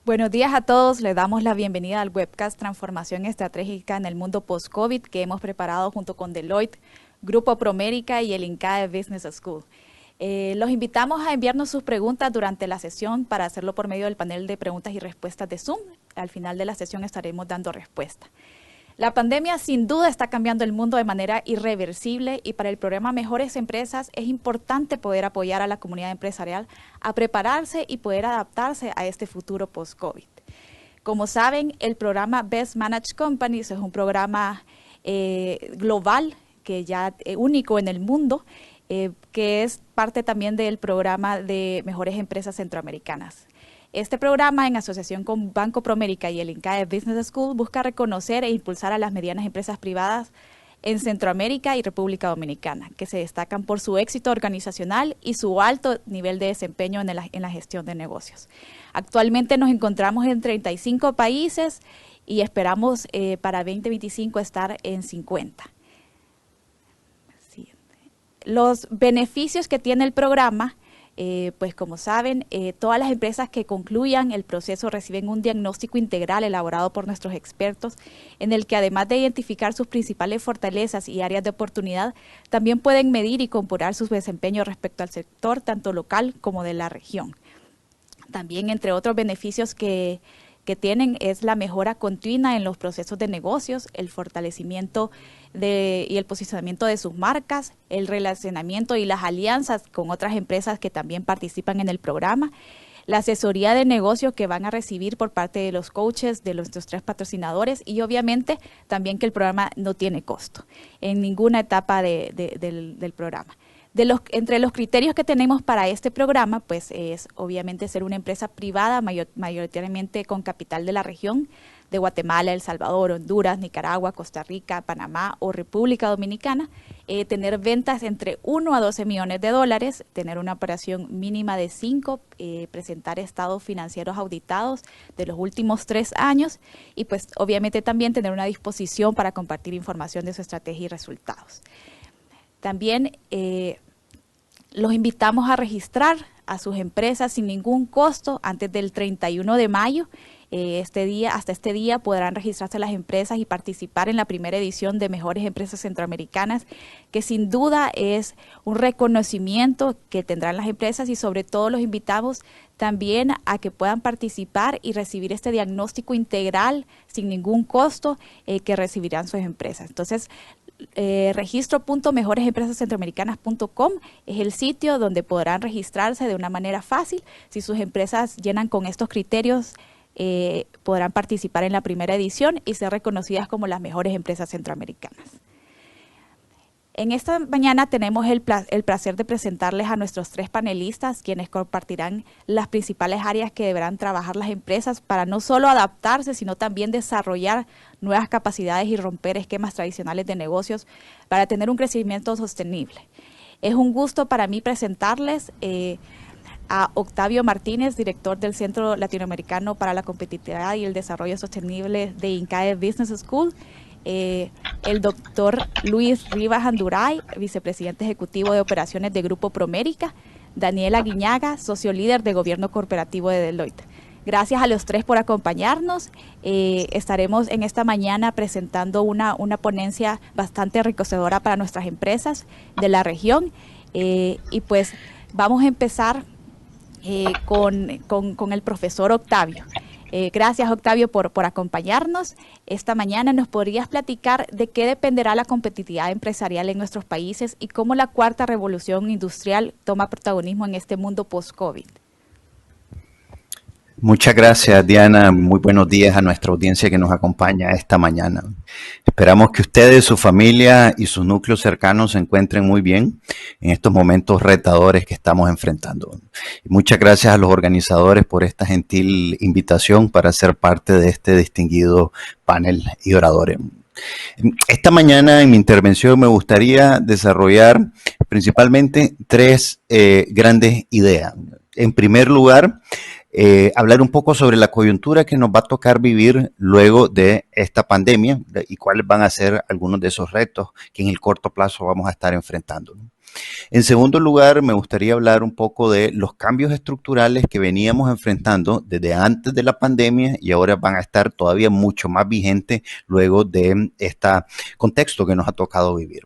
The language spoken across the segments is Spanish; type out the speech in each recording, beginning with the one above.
Buenos días a todos, les damos la bienvenida al webcast Transformación Estratégica en el Mundo Post-COVID que hemos preparado junto con Deloitte, Grupo Promérica y el INCAE Business School. Los invitamos a enviarnos sus preguntas durante la sesión para hacerlo por medio del panel de preguntas y respuestas de Zoom. Al final de la sesión estaremos dando respuesta. La pandemia sin duda está cambiando el mundo de manera irreversible y para el programa Mejores Empresas es importante poder apoyar a la comunidad empresarial a prepararse y poder adaptarse a este futuro post-COVID. Como saben, el programa Best Managed Companies es un programa global que ya único en el mundo, que es parte también del programa de Mejores Empresas Centroamericanas. Este programa, en asociación con Banco Promérica y el INCAE Business School, busca reconocer e impulsar a las medianas empresas privadas en Centroamérica y República Dominicana, que se destacan por su éxito organizacional y su alto nivel de desempeño en la gestión de negocios. Actualmente nos encontramos en 35 países y esperamos para 2025 estar en 50. Los beneficios que tiene el programa, pues como saben, todas las empresas que concluyan el proceso reciben un diagnóstico integral elaborado por nuestros expertos, en el que además de identificar sus principales fortalezas y áreas de oportunidad, también pueden medir y comparar su desempeño respecto al sector, tanto local como de la región. También, entre otros beneficios que tienen, es la mejora continua en los procesos de negocios, el fortalecimiento y el posicionamiento de sus marcas, el relacionamiento y las alianzas con otras empresas que también participan en el programa, la asesoría de negocios que van a recibir por parte de los coaches, de nuestros 3 patrocinadores y obviamente también que el programa no tiene costo en ninguna etapa del programa. Entre los criterios que tenemos para este programa, pues es obviamente ser una empresa privada mayoritariamente con capital de la región de Guatemala, El Salvador, Honduras, Nicaragua, Costa Rica, Panamá o República Dominicana, tener ventas entre 1 a 12 millones de dólares, tener una operación mínima de 5, presentar estados financieros auditados de los últimos 3 años y pues obviamente también tener una disposición para compartir información de su estrategia y resultados. También los invitamos a registrar a sus empresas sin ningún costo antes del 31 de mayo. Hasta este día podrán registrarse las empresas y participar en la primera edición de Mejores Empresas Centroamericanas, que sin duda es un reconocimiento que tendrán las empresas y sobre todo los invitamos también a que puedan participar y recibir este diagnóstico integral sin ningún costo que recibirán sus empresas. Entonces, registro.mejoresempresascentroamericanas.com es el sitio donde podrán registrarse de una manera fácil. Si sus empresas llenan con estos criterios, podrán participar en la primera edición y ser reconocidas como las mejores empresas centroamericanas. En esta mañana tenemos el placer de presentarles a nuestros 3 panelistas, quienes compartirán las principales áreas que deberán trabajar las empresas para no solo adaptarse, sino también desarrollar nuevas capacidades y romper esquemas tradicionales de negocios para tener un crecimiento sostenible. Es un gusto para mí presentarles a Octavio Martínez, director del Centro Latinoamericano para la Competitividad y el Desarrollo Sostenible de INCAE Business School, el doctor Luis Rivas Anduray, vicepresidente ejecutivo de operaciones de Grupo Promérica, Daniela Guiñaga, socio líder de Gobierno Corporativo de Deloitte. Gracias a los 3 por acompañarnos. Estaremos en esta mañana presentando una ponencia bastante enriquecedora para nuestras empresas de la región y pues vamos a empezar con el profesor Octavio. Gracias, Octavio, por acompañarnos. Esta mañana nos podrías platicar de qué dependerá la competitividad empresarial en nuestros países y cómo la 4ª revolución industrial toma protagonismo en este mundo post-COVID. Muchas gracias, Diana. Muy buenos días a nuestra audiencia que nos acompaña esta mañana. Esperamos que ustedes, su familia y sus núcleos cercanos se encuentren muy bien en estos momentos retadores que estamos enfrentando. Muchas gracias a los organizadores por esta gentil invitación para ser parte de este distinguido panel y oradores. Esta mañana en mi intervención me gustaría desarrollar principalmente 3 grandes ideas. En primer lugar, hablar un poco sobre la coyuntura que nos va a tocar vivir luego de esta pandemia y cuáles van a ser algunos de esos retos que en el corto plazo vamos a estar enfrentando. En segundo lugar, me gustaría hablar un poco de los cambios estructurales que veníamos enfrentando desde antes de la pandemia y ahora van a estar todavía mucho más vigentes luego de este contexto que nos ha tocado vivir.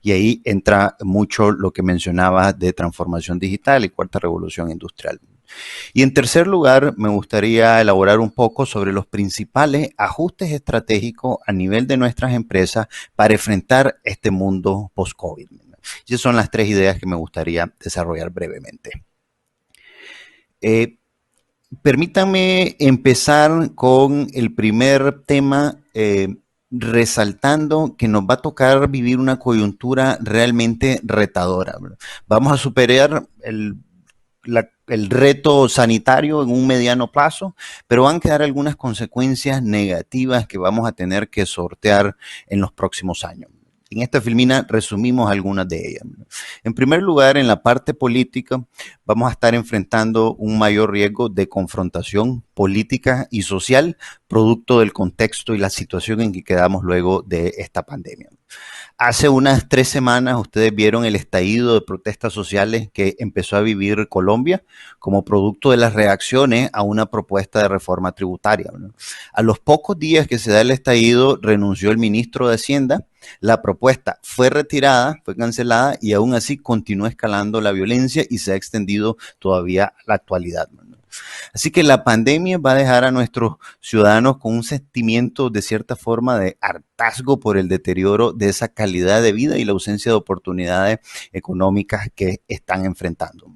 Y ahí entra mucho lo que mencionaba de transformación digital y cuarta revolución industrial. Y en tercer lugar, me gustaría elaborar un poco sobre los principales ajustes estratégicos a nivel de nuestras empresas para enfrentar este mundo post-COVID. Esas son las tres ideas que me gustaría desarrollar brevemente. Permítanme empezar con el primer tema, resaltando que nos va a tocar vivir una coyuntura realmente retadora. Vamos a superar el reto sanitario en un mediano plazo, pero van a quedar algunas consecuencias negativas que vamos a tener que sortear en los próximos años. En esta filmina resumimos algunas de ellas. En primer lugar, en la parte política, vamos a estar enfrentando un mayor riesgo de confrontación política y social, producto del contexto y la situación en que quedamos luego de esta pandemia. Hace unas 3 semanas ustedes vieron el estallido de protestas sociales que empezó a vivir Colombia como producto de las reacciones a una propuesta de reforma tributaria. A los pocos días que se da el estallido, renunció el ministro de Hacienda, la propuesta fue retirada, fue cancelada y aún así continúa escalando la violencia y se ha extendido todavía a la actualidad. Así que la pandemia va a dejar a nuestros ciudadanos con un sentimiento de cierta forma de hartazgo por el deterioro de esa calidad de vida y la ausencia de oportunidades económicas que están enfrentando.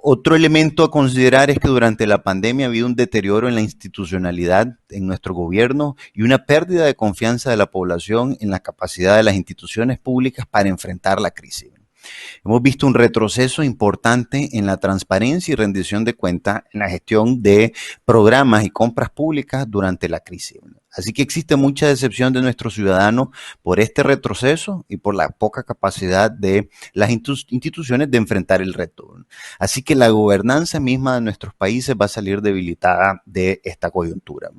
Otro elemento a considerar es que durante la pandemia ha habido un deterioro en la institucionalidad en nuestro gobierno y una pérdida de confianza de la población en la capacidad de las instituciones públicas para enfrentar la crisis. Hemos visto un retroceso importante en la transparencia y rendición de cuentas en la gestión de programas y compras públicas durante la crisis. Así que existe mucha decepción de nuestros ciudadanos por este retroceso y por la poca capacidad de las instituciones de enfrentar el reto. Así que la gobernanza misma de nuestros países va a salir debilitada de esta coyuntura.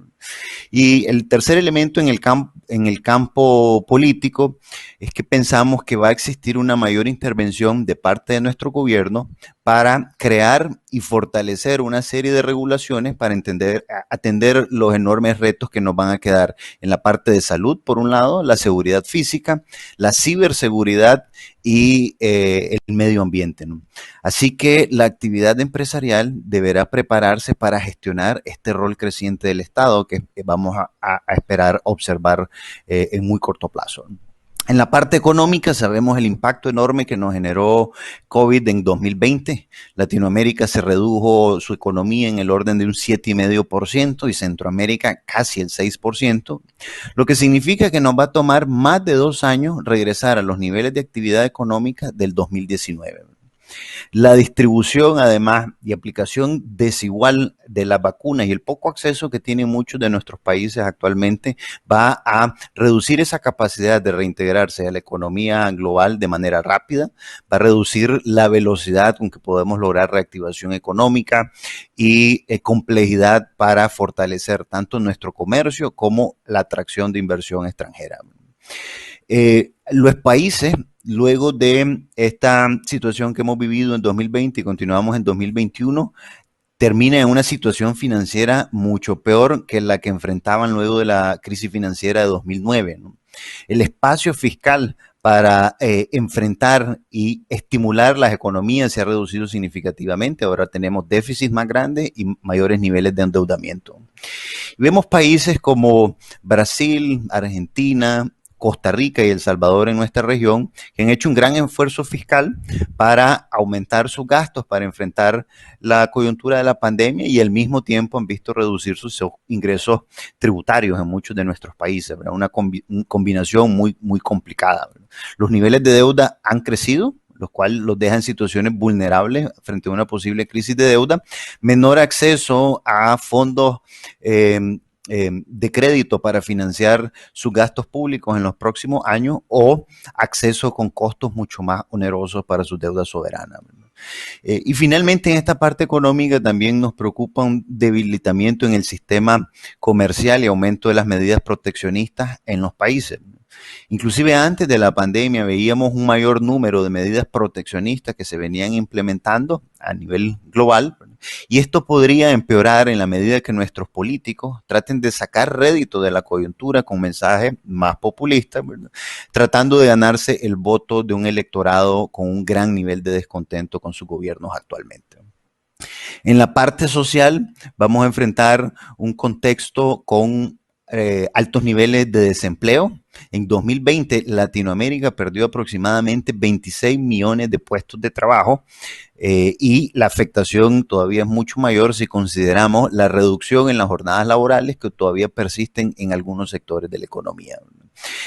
Y el tercer elemento en el campo político es que pensamos que va a existir una mayor intervención de parte de nuestro gobierno para crear y fortalecer una serie de regulaciones para atender los enormes retos que nos van a quedar en la parte de salud, por un lado, la seguridad física, la ciberseguridad y el medio ambiente, ¿no? Así que la actividad empresarial deberá prepararse para gestionar este rol creciente del Estado que vamos a esperar observar en muy corto plazo. En la parte económica sabemos el impacto enorme que nos generó COVID en 2020. Latinoamérica se redujo su economía en el orden de un 7,5% y Centroamérica casi el 6%, lo que significa que nos va a tomar más de 2 años regresar a los niveles de actividad económica del 2019. La distribución, además, y aplicación desigual de las vacunas y el poco acceso que tienen muchos de nuestros países actualmente va a reducir esa capacidad de reintegrarse a la economía global de manera rápida, va a reducir la velocidad con que podemos lograr reactivación económica y complejidad para fortalecer tanto nuestro comercio como la atracción de inversión extranjera. Los países, luego de esta situación que hemos vivido en 2020 y continuamos en 2021, termina en una situación financiera mucho peor que la que enfrentaban luego de la crisis financiera de 2009, ¿no? El espacio fiscal para enfrentar y estimular las economías se ha reducido significativamente. Ahora tenemos déficits más grandes y mayores niveles de endeudamiento. Y vemos países como Brasil, Argentina, Costa Rica y El Salvador en nuestra región, que han hecho un gran esfuerzo fiscal para aumentar sus gastos, para enfrentar la coyuntura de la pandemia y al mismo tiempo han visto reducir sus ingresos tributarios en muchos de nuestros países, ¿verdad? Una combinación muy, muy complicada, ¿verdad? Los niveles de deuda han crecido, los cuales los deja en situaciones vulnerables frente a una posible crisis de deuda, menor acceso a fondos de crédito para financiar sus gastos públicos en los próximos años o acceso con costos mucho más onerosos para sus deudas soberanas. Y finalmente en esta parte económica también nos preocupa un debilitamiento en el sistema comercial y aumento de las medidas proteccionistas en los países. Inclusive antes de la pandemia veíamos un mayor número de medidas proteccionistas que se venían implementando a nivel global, y esto podría empeorar en la medida que nuestros políticos traten de sacar rédito de la coyuntura con mensajes más populistas, ¿verdad? Tratando de ganarse el voto de un electorado con un gran nivel de descontento con sus gobiernos actualmente. En la parte social vamos a enfrentar un contexto con altos niveles de desempleo. En 2020, Latinoamérica perdió aproximadamente 26 millones de puestos de trabajo y la afectación todavía es mucho mayor si consideramos la reducción en las jornadas laborales que todavía persisten en algunos sectores de la economía.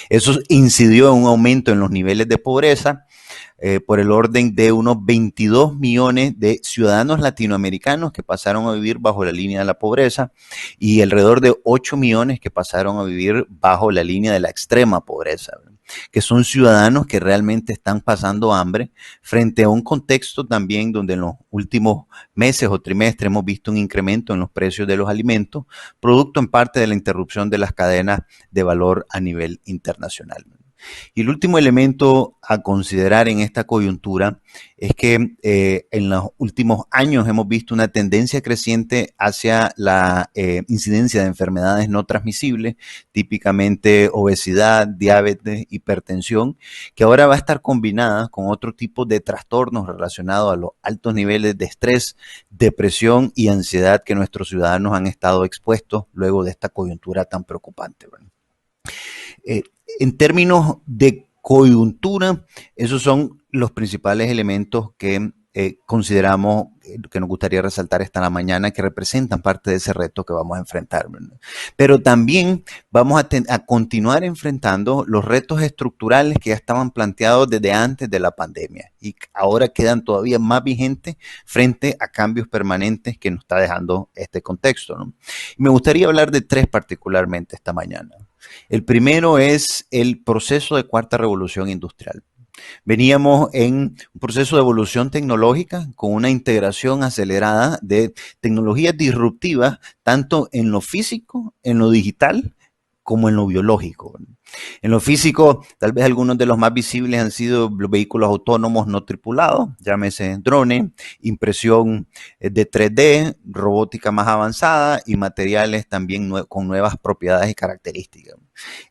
Eso incidió en un aumento en los niveles de pobreza por el orden de unos 22 millones de ciudadanos latinoamericanos que pasaron a vivir bajo la línea de la pobreza y alrededor de 8 millones que pasaron a vivir bajo la línea de la extrema pobreza, que son ciudadanos que realmente están pasando hambre frente a un contexto también donde en los últimos meses o trimestres hemos visto un incremento en los precios de los alimentos, producto en parte de la interrupción de las cadenas de valor a nivel internacional. Y el último elemento a considerar en esta coyuntura es que en los últimos años hemos visto una tendencia creciente hacia la incidencia de enfermedades no transmisibles, típicamente obesidad, diabetes, hipertensión, que ahora va a estar combinada con otro tipo de trastornos relacionados a los altos niveles de estrés, depresión y ansiedad que nuestros ciudadanos han estado expuestos luego de esta coyuntura tan preocupante, ¿verdad? En términos de coyuntura, esos son los principales elementos que consideramos que nos gustaría resaltar esta mañana, que representan parte de ese reto que vamos a enfrentar, ¿verdad? Pero también vamos a continuar enfrentando los retos estructurales que ya estaban planteados desde antes de la pandemia y ahora quedan todavía más vigentes frente a cambios permanentes que nos está dejando este contexto, ¿no? Y me gustaría hablar de tres particularmente esta mañana. El primero es el proceso de cuarta revolución industrial. Veníamos en un proceso de evolución tecnológica con una integración acelerada de tecnologías disruptivas, tanto en lo físico, en lo digital, como en lo biológico. En lo físico, tal vez algunos de los más visibles han sido los vehículos autónomos no tripulados, llámese drone, impresión de 3D, robótica más avanzada y materiales también con nuevas propiedades y características.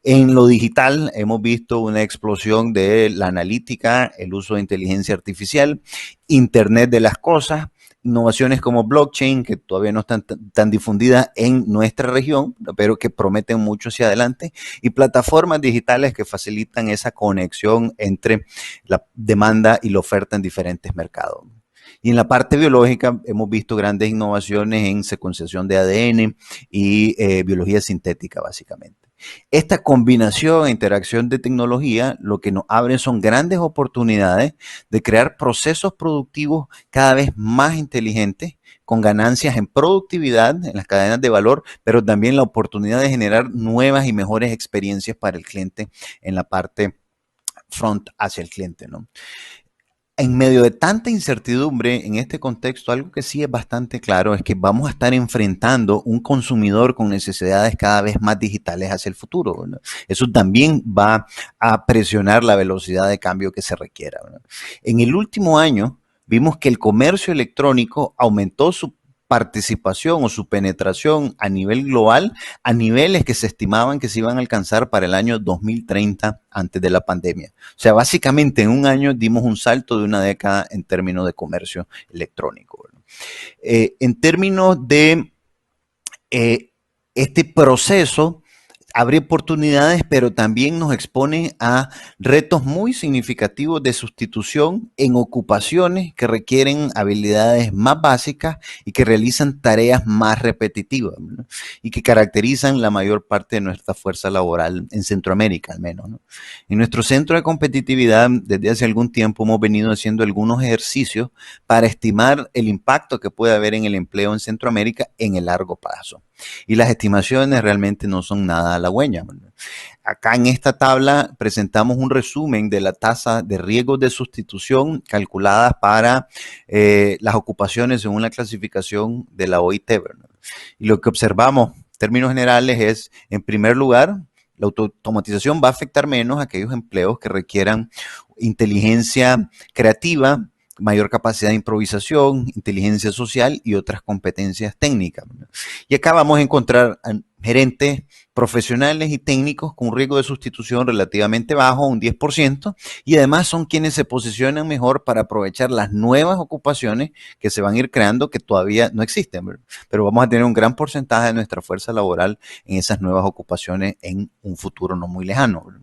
En lo digital hemos visto una explosión de la analítica, el uso de inteligencia artificial, Internet de las cosas, innovaciones como blockchain, que todavía no están tan difundidas en nuestra región, pero que prometen mucho hacia adelante, y plataformas digitales que facilitan esa conexión entre la demanda y la oferta en diferentes mercados. Y en la parte biológica hemos visto grandes innovaciones en secuenciación de ADN y biología sintética, básicamente. Esta combinación e interacción de tecnología lo que nos abre son grandes oportunidades de crear procesos productivos cada vez más inteligentes, con ganancias en productividad, en las cadenas de valor, pero también la oportunidad de generar nuevas y mejores experiencias para el cliente en la parte front hacia el cliente, ¿no? En medio de tanta incertidumbre en este contexto, algo que sí es bastante claro es que vamos a estar enfrentando un consumidor con necesidades cada vez más digitales hacia el futuro, ¿verdad? Eso también va a presionar la velocidad de cambio que se requiera, ¿verdad? En el último año vimos que el comercio electrónico aumentó su participación o su penetración a nivel global a niveles que se estimaban que se iban a alcanzar para el año 2030 antes de la pandemia. O sea, básicamente en un año dimos un salto de una década en términos de comercio electrónico, ¿verdad? En términos de este proceso, abre oportunidades, pero también nos expone a retos muy significativos de sustitución en ocupaciones que requieren habilidades más básicas y que realizan tareas más repetitivas, ¿no? Y que caracterizan la mayor parte de nuestra fuerza laboral en Centroamérica, al menos, ¿no? En nuestro centro de competitividad, desde hace algún tiempo hemos venido haciendo algunos ejercicios para estimar el impacto que puede haber en el empleo en Centroamérica en el largo plazo. Y las estimaciones realmente no son nada halagüeñas. Acá en esta tabla presentamos un resumen de la tasa de riesgos de sustitución calculadas para las ocupaciones según la clasificación de la OIT, ¿verdad? Y lo que observamos en términos generales es, en primer lugar, La automatización va a afectar menos aquellos empleos que requieran inteligencia creativa, mayor capacidad de improvisación, inteligencia social y otras competencias técnicas. Y acá vamos a encontrar gerentes profesionales y técnicos con un riesgo de sustitución relativamente bajo, un 10%, y además son quienes se posicionan mejor para aprovechar las nuevas ocupaciones que se van a ir creando que todavía no existen, ¿verdad? Pero vamos a tener un gran porcentaje de nuestra fuerza laboral en esas nuevas ocupaciones en un futuro no muy lejano, ¿verdad?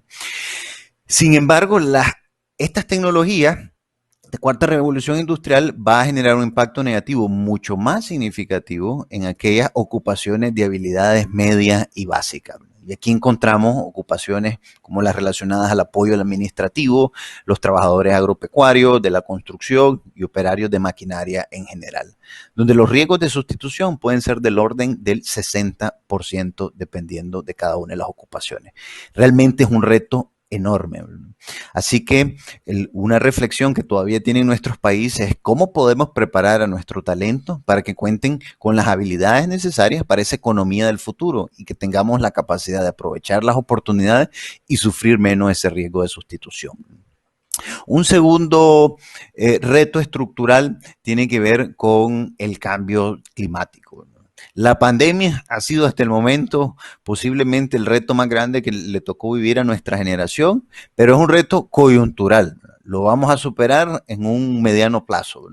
Sin embargo, estas tecnologías la cuarta revolución industrial va a generar un impacto negativo mucho más significativo en aquellas ocupaciones de habilidades medias y básicas. Y aquí encontramos ocupaciones como las relacionadas al apoyo administrativo, los trabajadores agropecuarios, de la construcción y operarios de maquinaria en general, donde los riesgos de sustitución pueden ser del orden del 60% dependiendo de cada una de las ocupaciones. Realmente es un reto enorme. Así que una reflexión que todavía tienen nuestros países es cómo podemos preparar a nuestro talento para que cuenten con las habilidades necesarias para esa economía del futuro y que tengamos la capacidad de aprovechar las oportunidades y sufrir menos ese riesgo de sustitución. Un segundo reto estructural tiene que ver con el cambio climático. La pandemia ha sido hasta el momento posiblemente el reto más grande que le tocó vivir a nuestra generación, pero es un reto coyuntural. Lo vamos a superar en un mediano plazo.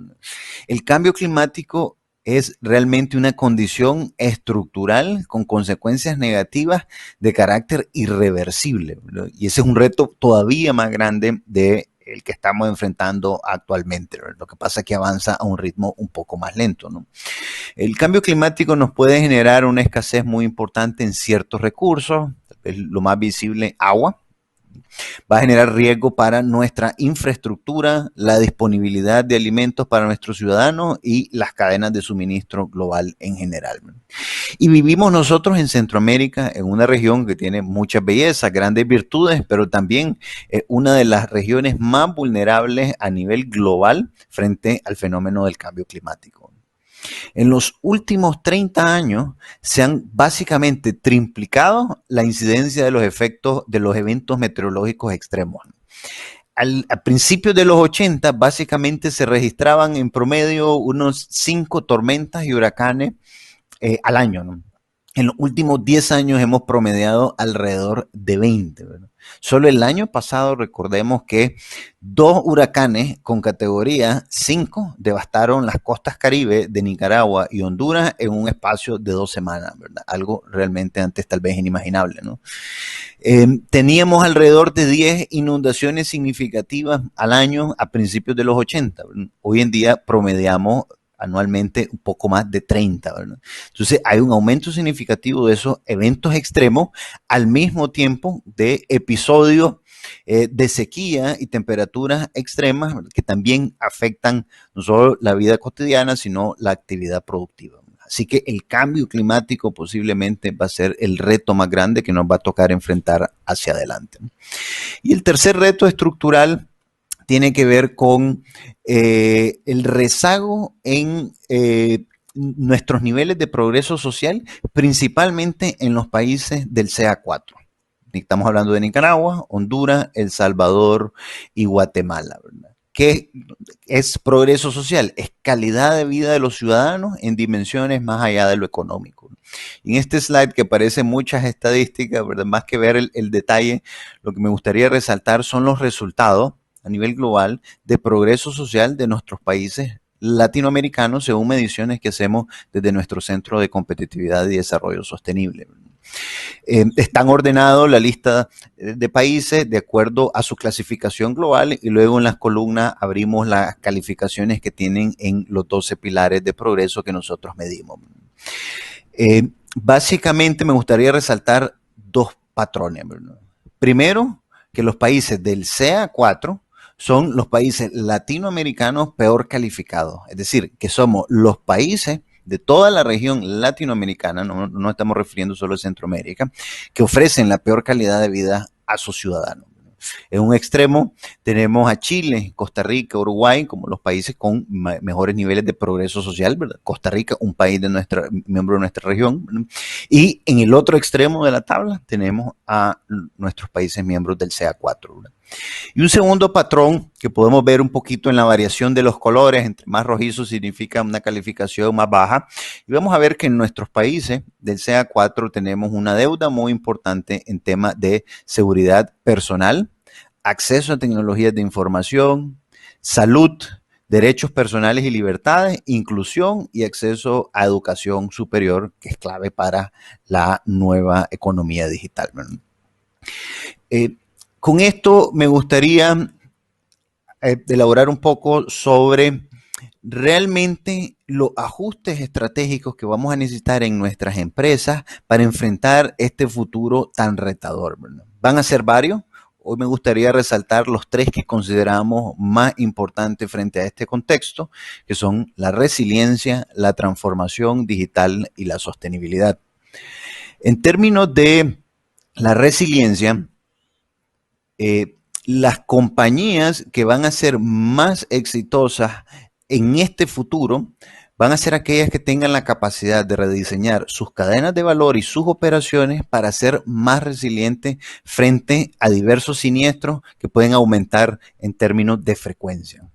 El cambio climático es realmente una condición estructural con consecuencias negativas de carácter irreversible, ¿no? Y ese es un reto todavía más grande de el que estamos enfrentando actualmente. Lo que pasa es que avanza a un ritmo un poco más lento, ¿no? El cambio climático nos puede generar una escasez muy importante en ciertos recursos, lo más visible, agua. Va a generar riesgo para nuestra infraestructura, la disponibilidad de alimentos para nuestros ciudadanos y las cadenas de suministro global en general. Y vivimos nosotros en Centroamérica, en una región que tiene muchas bellezas, grandes virtudes, pero también una de las regiones más vulnerables a nivel global frente al fenómeno del cambio climático. En los últimos 30 años se han básicamente triplicado la incidencia de los efectos de los eventos meteorológicos extremos. A principios de los 80, básicamente se registraban en promedio unos 5 tormentas y huracanes al año, ¿no? En los últimos 10 años hemos promediado alrededor de 20, ¿verdad? Solo el año pasado recordemos que 2 huracanes con categoría 5 devastaron las costas caribe de Nicaragua y Honduras en un espacio de 2 semanas, ¿verdad? Algo realmente antes tal vez inimaginable, ¿no? Teníamos alrededor de 10 inundaciones significativas al año a principios de los 80. ¿Verdad? Hoy en día promediamos anualmente un poco más de 30, ¿verdad? Entonces hay un aumento significativo de esos eventos extremos al mismo tiempo de episodios de sequía y temperaturas extremas que también afectan no solo la vida cotidiana, sino la actividad productiva. Así que el cambio climático posiblemente va a ser el reto más grande que nos va a tocar enfrentar hacia adelante. Y el tercer reto estructural tiene que ver con el rezago en nuestros niveles de progreso social, principalmente en los países del CA4. Estamos hablando de Nicaragua, Honduras, El Salvador y Guatemala, ¿verdad? ¿Qué es progreso social? Es calidad de vida de los ciudadanos en dimensiones más allá de lo económico. Y en este slide que aparecen muchas estadísticas, ¿verdad? Más que ver el detalle, lo que me gustaría resaltar son los resultados a nivel global de progreso social de nuestros países latinoamericanos según mediciones que hacemos desde nuestro Centro de Competitividad y Desarrollo Sostenible. Están ordenados la lista de países de acuerdo a su clasificación global y luego en las columnas abrimos las calificaciones que tienen en los 12 pilares de progreso que nosotros medimos. Básicamente me gustaría resaltar 2 patrones, ¿verdad? Primero, que los países del CA4 son los países latinoamericanos peor calificados, es decir, que somos los países de toda la región latinoamericana, no estamos refiriendo solo a Centroamérica, que ofrecen la peor calidad de vida a sus ciudadanos. En un extremo tenemos a Chile, Costa Rica, Uruguay como los países con mejores niveles de progreso social, ¿verdad? Costa Rica, un país miembro de nuestra región, ¿verdad? Y en el otro extremo de la tabla tenemos a nuestros países miembros del CA4, ¿verdad? Y un segundo patrón que podemos ver un poquito en la variación de los colores, entre más rojizo significa una calificación más baja. Y vamos a ver que en nuestros países del CA4 tenemos una deuda muy importante en temas de seguridad personal, acceso a tecnologías de información, salud, derechos personales y libertades, inclusión y acceso a educación superior, que es clave para la nueva economía digital. Con esto me gustaría elaborar un poco sobre realmente los ajustes estratégicos que vamos a necesitar en nuestras empresas para enfrentar este futuro tan retador, ¿verdad? Van a ser varios. Hoy me gustaría resaltar los tres que consideramos más importantes frente a este contexto, que son la resiliencia, la transformación digital y la sostenibilidad. En términos de la resiliencia, las compañías que van a ser más exitosas en este futuro van a ser aquellas que tengan la capacidad de rediseñar sus cadenas de valor y sus operaciones para ser más resilientes frente a diversos siniestros que pueden aumentar en términos de frecuencia.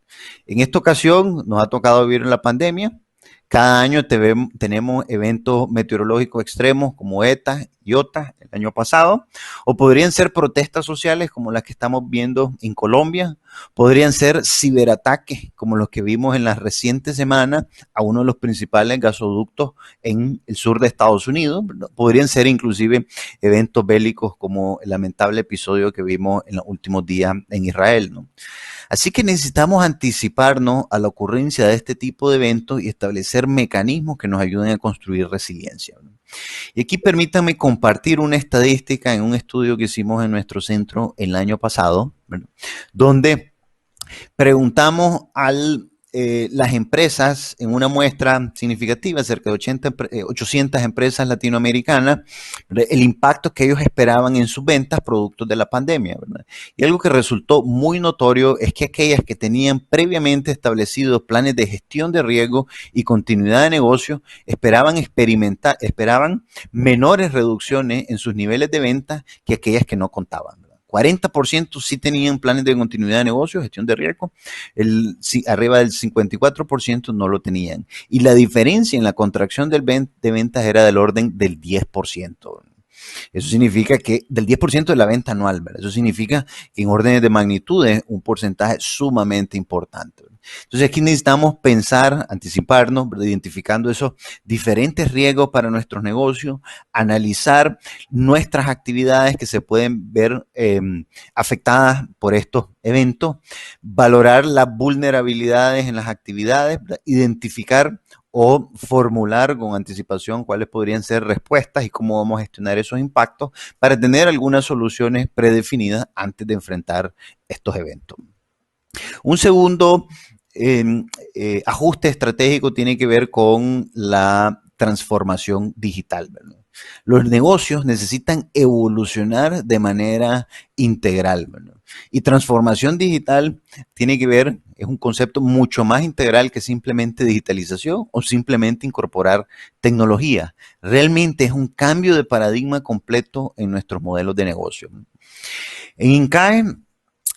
En esta ocasión nos ha tocado vivir en la pandemia. Cada año tenemos eventos meteorológicos extremos como ETA y OTA el año pasado, o podrían ser protestas sociales como las que estamos viendo en Colombia, podrían ser ciberataques como los que vimos en las recientes semanas a uno de los principales gasoductos en el sur de Estados Unidos, podrían ser inclusive eventos bélicos como el lamentable episodio que vimos en los últimos días en Israel, ¿no? Así que necesitamos anticiparnos a la ocurrencia de este tipo de eventos y establecer mecanismos que nos ayuden a construir resiliencia. Y aquí permítanme compartir una estadística en un estudio que hicimos en nuestro centro el año pasado, ¿verdad? Donde preguntamos a las empresas en una muestra significativa, cerca de 800 empresas latinoamericanas, ¿verdad? El impacto que ellos esperaban en sus ventas productos de la pandemia, ¿verdad? Y algo que resultó muy notorio es que aquellas que tenían previamente establecidos planes de gestión de riesgo y continuidad de negocio esperaban menores reducciones en sus niveles de ventas que aquellas que no contaban. 40% sí tenían planes de continuidad de negocio, gestión de riesgo, arriba del 54% no lo tenían. Y la diferencia en la contracción de ventas era del orden del 10%. Eso significa que del 10% de la venta anual, ¿verdad? Eso significa que en órdenes de magnitud es un porcentaje sumamente importante, ¿verdad? Entonces aquí necesitamos pensar, anticiparnos, ¿verdad? Identificando esos diferentes riesgos para nuestros negocios, analizar nuestras actividades que se pueden ver afectadas por estos eventos, valorar las vulnerabilidades en las actividades, ¿verdad? Identificar o formular con anticipación cuáles podrían ser respuestas y cómo vamos a gestionar esos impactos para tener algunas soluciones predefinidas antes de enfrentar estos eventos. Un segundo ajuste estratégico tiene que ver con la transformación digital, ¿verdad? Los negocios necesitan evolucionar de manera integral, ¿verdad? Y transformación digital tiene que ver, es un concepto mucho más integral que simplemente digitalización o simplemente incorporar tecnología. Realmente es un cambio de paradigma completo en nuestros modelos de negocio. En INCAE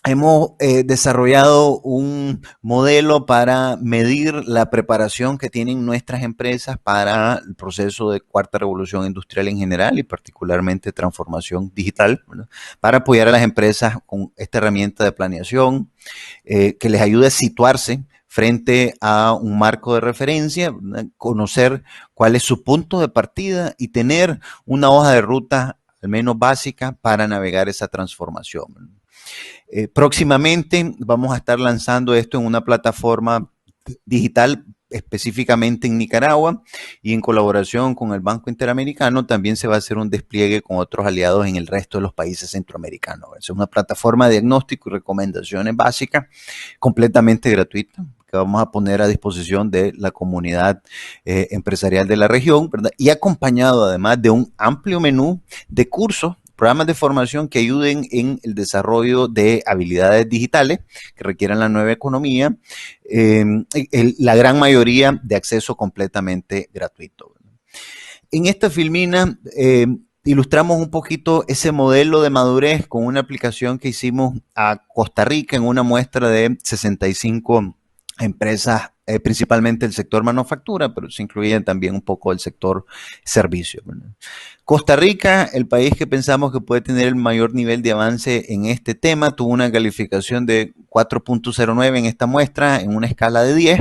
hemos desarrollado un modelo para medir la preparación que tienen nuestras empresas para el proceso de cuarta revolución industrial en general y particularmente transformación digital, ¿verdad? Para apoyar a las empresas con esta herramienta de planeación que les ayude a situarse frente a un marco de referencia, ¿verdad? Conocer cuál es su punto de partida y tener una hoja de ruta al menos básica para navegar esa transformación, ¿verdad? Próximamente vamos a estar lanzando esto en una plataforma digital específicamente en Nicaragua y en colaboración con el Banco Interamericano también se va a hacer un despliegue con otros aliados en el resto de los países centroamericanos. Es una plataforma de diagnóstico y recomendaciones básicas completamente gratuita que vamos a poner a disposición de la comunidad empresarial de la región, ¿verdad? Y acompañado además de un amplio menú de cursos programas de formación que ayuden en el desarrollo de habilidades digitales que requieran la nueva economía, la gran mayoría de acceso completamente gratuito. En esta filmina ilustramos un poquito ese modelo de madurez con una aplicación que hicimos a Costa Rica en una muestra de 65 empresas, principalmente el sector manufactura, pero se incluye también un poco el sector servicio. Costa Rica, el país que pensamos que puede tener el mayor nivel de avance en este tema, tuvo una calificación de 4.09 en esta muestra, en una escala de 10,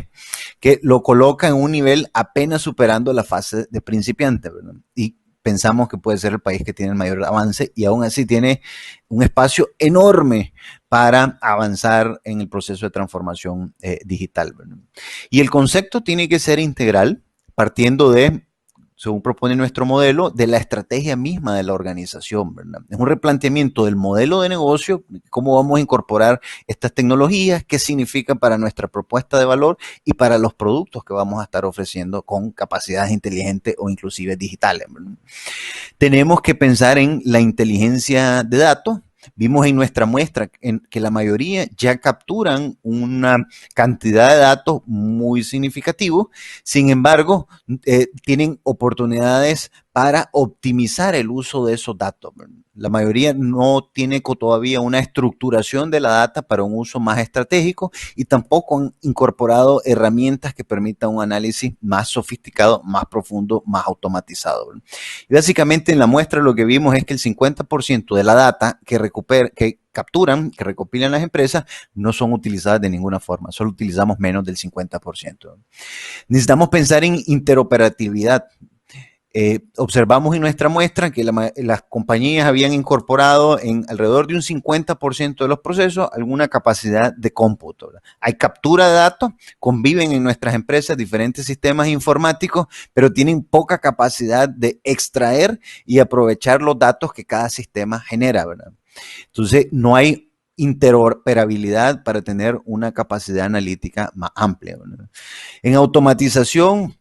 que lo coloca en un nivel apenas superando la fase de principiante, ¿verdad? Y pensamos que puede ser el país que tiene el mayor avance y aún así tiene un espacio enorme para avanzar en el proceso de transformación digital, ¿verdad? Y el concepto tiene que ser integral, partiendo de, según propone nuestro modelo, de la estrategia misma de la organización, ¿verdad? Es un replanteamiento del modelo de negocio, cómo vamos a incorporar estas tecnologías, qué significan para nuestra propuesta de valor y para los productos que vamos a estar ofreciendo con capacidades inteligentes o inclusive digitales, ¿verdad? Tenemos que pensar en la inteligencia de datos. Vimos en nuestra muestra que la mayoría ya capturan una cantidad de datos muy significativos, sin embargo, tienen oportunidades para optimizar el uso de esos datos. La mayoría no tiene todavía una estructuración de la data para un uso más estratégico y tampoco han incorporado herramientas que permitan un análisis más sofisticado, más profundo, más automatizado. Y básicamente en la muestra lo que vimos es que el 50% de la data que capturan, que recopilan las empresas, no son utilizadas de ninguna forma. Solo utilizamos menos del 50%. Necesitamos pensar en interoperatividad. Observamos en nuestra muestra que las compañías habían incorporado en alrededor de un 50% de los procesos alguna capacidad de cómputo, ¿verdad? Hay captura de datos, conviven en nuestras empresas diferentes sistemas informáticos, pero tienen poca capacidad de extraer y aprovechar los datos que cada sistema genera, ¿verdad? Entonces, no hay interoperabilidad para tener una capacidad analítica más amplia, ¿verdad? En automatización,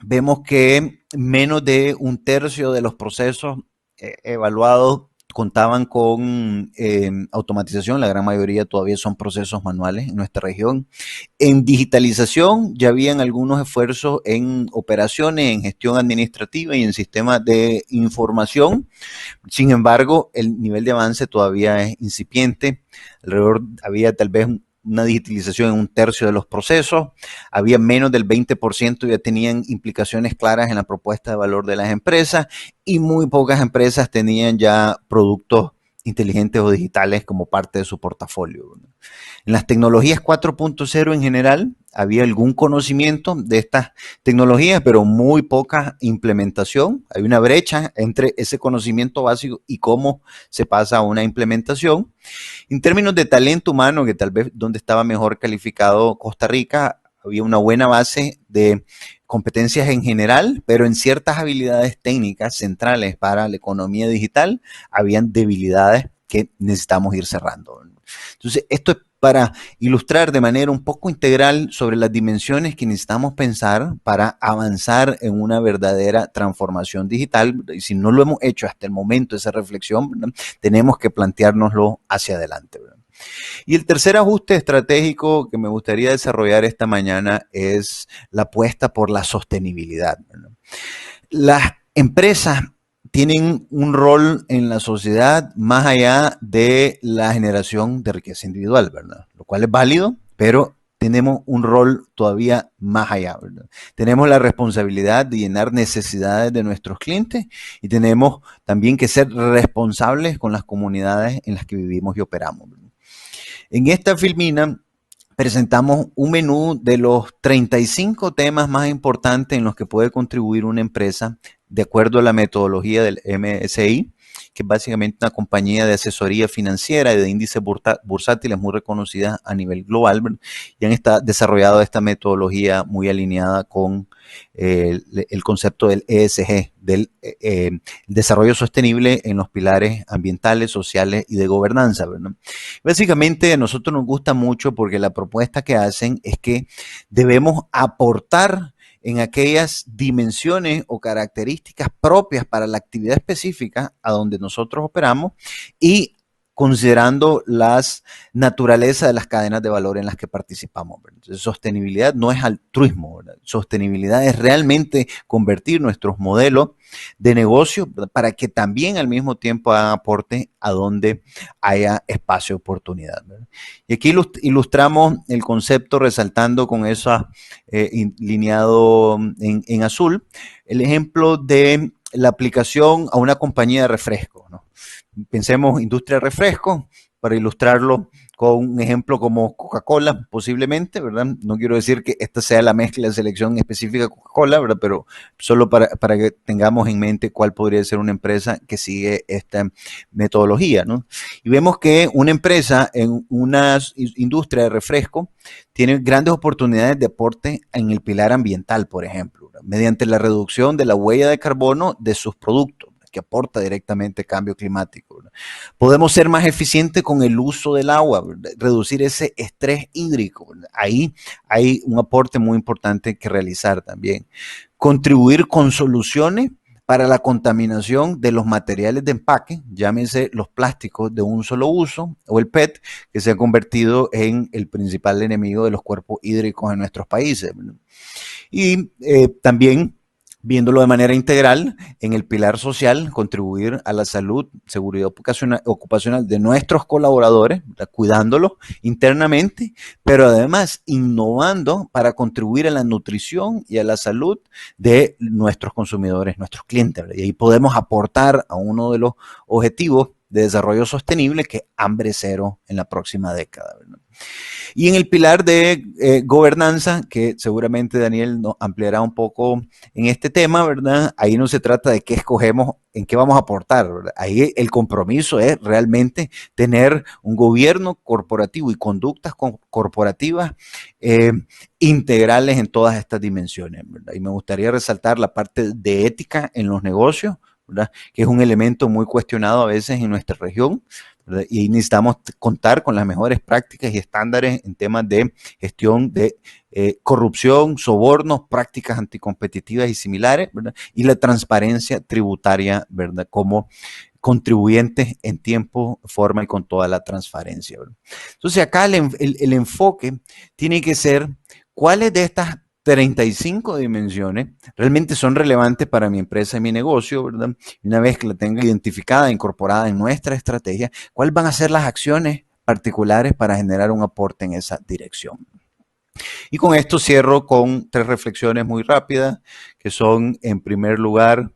vemos que menos de un tercio de los procesos evaluados contaban con automatización, la gran mayoría todavía son procesos manuales en nuestra región. En digitalización ya habían algunos esfuerzos en operaciones, en gestión administrativa y en sistemas de información. Sin embargo, el nivel de avance todavía es incipiente. Alrededor había tal vez una digitalización en un tercio de los procesos, había menos del 20% ya tenían implicaciones claras en la propuesta de valor de las empresas y muy pocas empresas tenían ya productos inteligentes o digitales como parte de su portafolio. En las tecnologías 4.0 en general, había algún conocimiento de estas tecnologías, pero muy poca implementación. Hay una brecha entre ese conocimiento básico y cómo se pasa a una implementación. En términos de talento humano, que tal vez donde estaba mejor calificado Costa Rica, había una buena base de competencias en general, pero en ciertas habilidades técnicas centrales para la economía digital, habían debilidades que necesitamos ir cerrando. Entonces, esto es para ilustrar de manera un poco integral sobre las dimensiones que necesitamos pensar para avanzar en una verdadera transformación digital. Y si no lo hemos hecho hasta el momento, esa reflexión, ¿verdad?, tenemos que planteárnoslo hacia adelante, ¿verdad? Y el tercer ajuste estratégico que me gustaría desarrollar esta mañana es la apuesta por la sostenibilidad, ¿verdad? Las empresas tienen un rol en la sociedad más allá de la generación de riqueza individual, ¿verdad? Lo cual es válido, pero tenemos un rol todavía más allá, ¿verdad? Tenemos la responsabilidad de llenar necesidades de nuestros clientes y tenemos también que ser responsables con las comunidades en las que vivimos y operamos, ¿verdad? En esta filmina presentamos un menú de los 35 temas más importantes en los que puede contribuir una empresa de acuerdo a la metodología del MSCI, que es básicamente una compañía de asesoría financiera y de índices bursátiles muy reconocida a nivel global, ¿verdad? Y han desarrollado esta metodología muy alineada con el concepto del ESG, del desarrollo sostenible en los pilares ambientales, sociales y de gobernanza, ¿verdad? Básicamente a nosotros nos gusta mucho porque la propuesta que hacen es que debemos aportar en aquellas dimensiones o características propias para la actividad específica a donde nosotros operamos y considerando las naturaleza de las cadenas de valor en las que participamos. Entonces, sostenibilidad no es altruismo, ¿verdad? Sostenibilidad es realmente convertir nuestros modelos de negocio, ¿verdad?, para que también al mismo tiempo hagan aporte a donde haya espacio de oportunidad, ¿verdad? Y aquí ilustramos el concepto resaltando con eso lineado en azul, el ejemplo de la aplicación a una compañía de refresco, ¿no? Pensemos industria de refresco, para ilustrarlo con un ejemplo como Coca-Cola, posiblemente, ¿verdad? No quiero decir que esta sea la mezcla de selección específica de Coca-Cola, ¿verdad? Pero solo para que tengamos en mente cuál podría ser una empresa que sigue esta metodología, ¿no? Y vemos que una empresa en una industria de refresco tiene grandes oportunidades de aporte en el pilar ambiental, por ejemplo, ¿verdad?, mediante la reducción de la huella de carbono de sus productos, que aporta directamente cambio climático, ¿verdad? Podemos ser más eficientes con el uso del agua, ¿verdad?, reducir ese estrés hídrico, ¿verdad? Ahí hay un aporte muy importante que realizar también. Contribuir con soluciones para la contaminación de los materiales de empaque, llámese los plásticos de un solo uso o el PET, que se ha convertido en el principal enemigo de los cuerpos hídricos en nuestros países, ¿verdad? Y también viéndolo de manera integral, en el pilar social, contribuir a la salud, seguridad ocupacional de nuestros colaboradores, ¿verdad?, cuidándolos internamente, pero además innovando para contribuir a la nutrición y a la salud de nuestros consumidores, nuestros clientes, ¿verdad? Y ahí podemos aportar a uno de los objetivos de desarrollo sostenible, que es hambre cero en la próxima década, ¿verdad? Y en el pilar de gobernanza, que seguramente Daniel nos ampliará un poco en este tema, ¿verdad? Ahí no se trata de qué escogemos, en qué vamos a aportar, ¿verdad? Ahí el compromiso es realmente tener un gobierno corporativo y conductas corporativas integrales en todas estas dimensiones, ¿verdad? Y me gustaría resaltar la parte de ética en los negocios, ¿verdad?, que es un elemento muy cuestionado a veces en nuestra región, ¿verdad? Y necesitamos contar con las mejores prácticas y estándares en temas de gestión de corrupción, sobornos, prácticas anticompetitivas y similares, ¿verdad?, y la transparencia tributaria, ¿verdad?, como contribuyentes en tiempo, forma y con toda la transparencia, ¿verdad? Entonces acá el enfoque tiene que ser cuáles de estas 35 dimensiones realmente son relevantes para mi empresa y mi negocio, ¿verdad? Y una vez que la tenga identificada, incorporada en nuestra estrategia, ¿cuáles van a ser las acciones particulares para generar un aporte en esa dirección? Y con esto cierro con 3 reflexiones muy rápidas, que son, en primer lugar,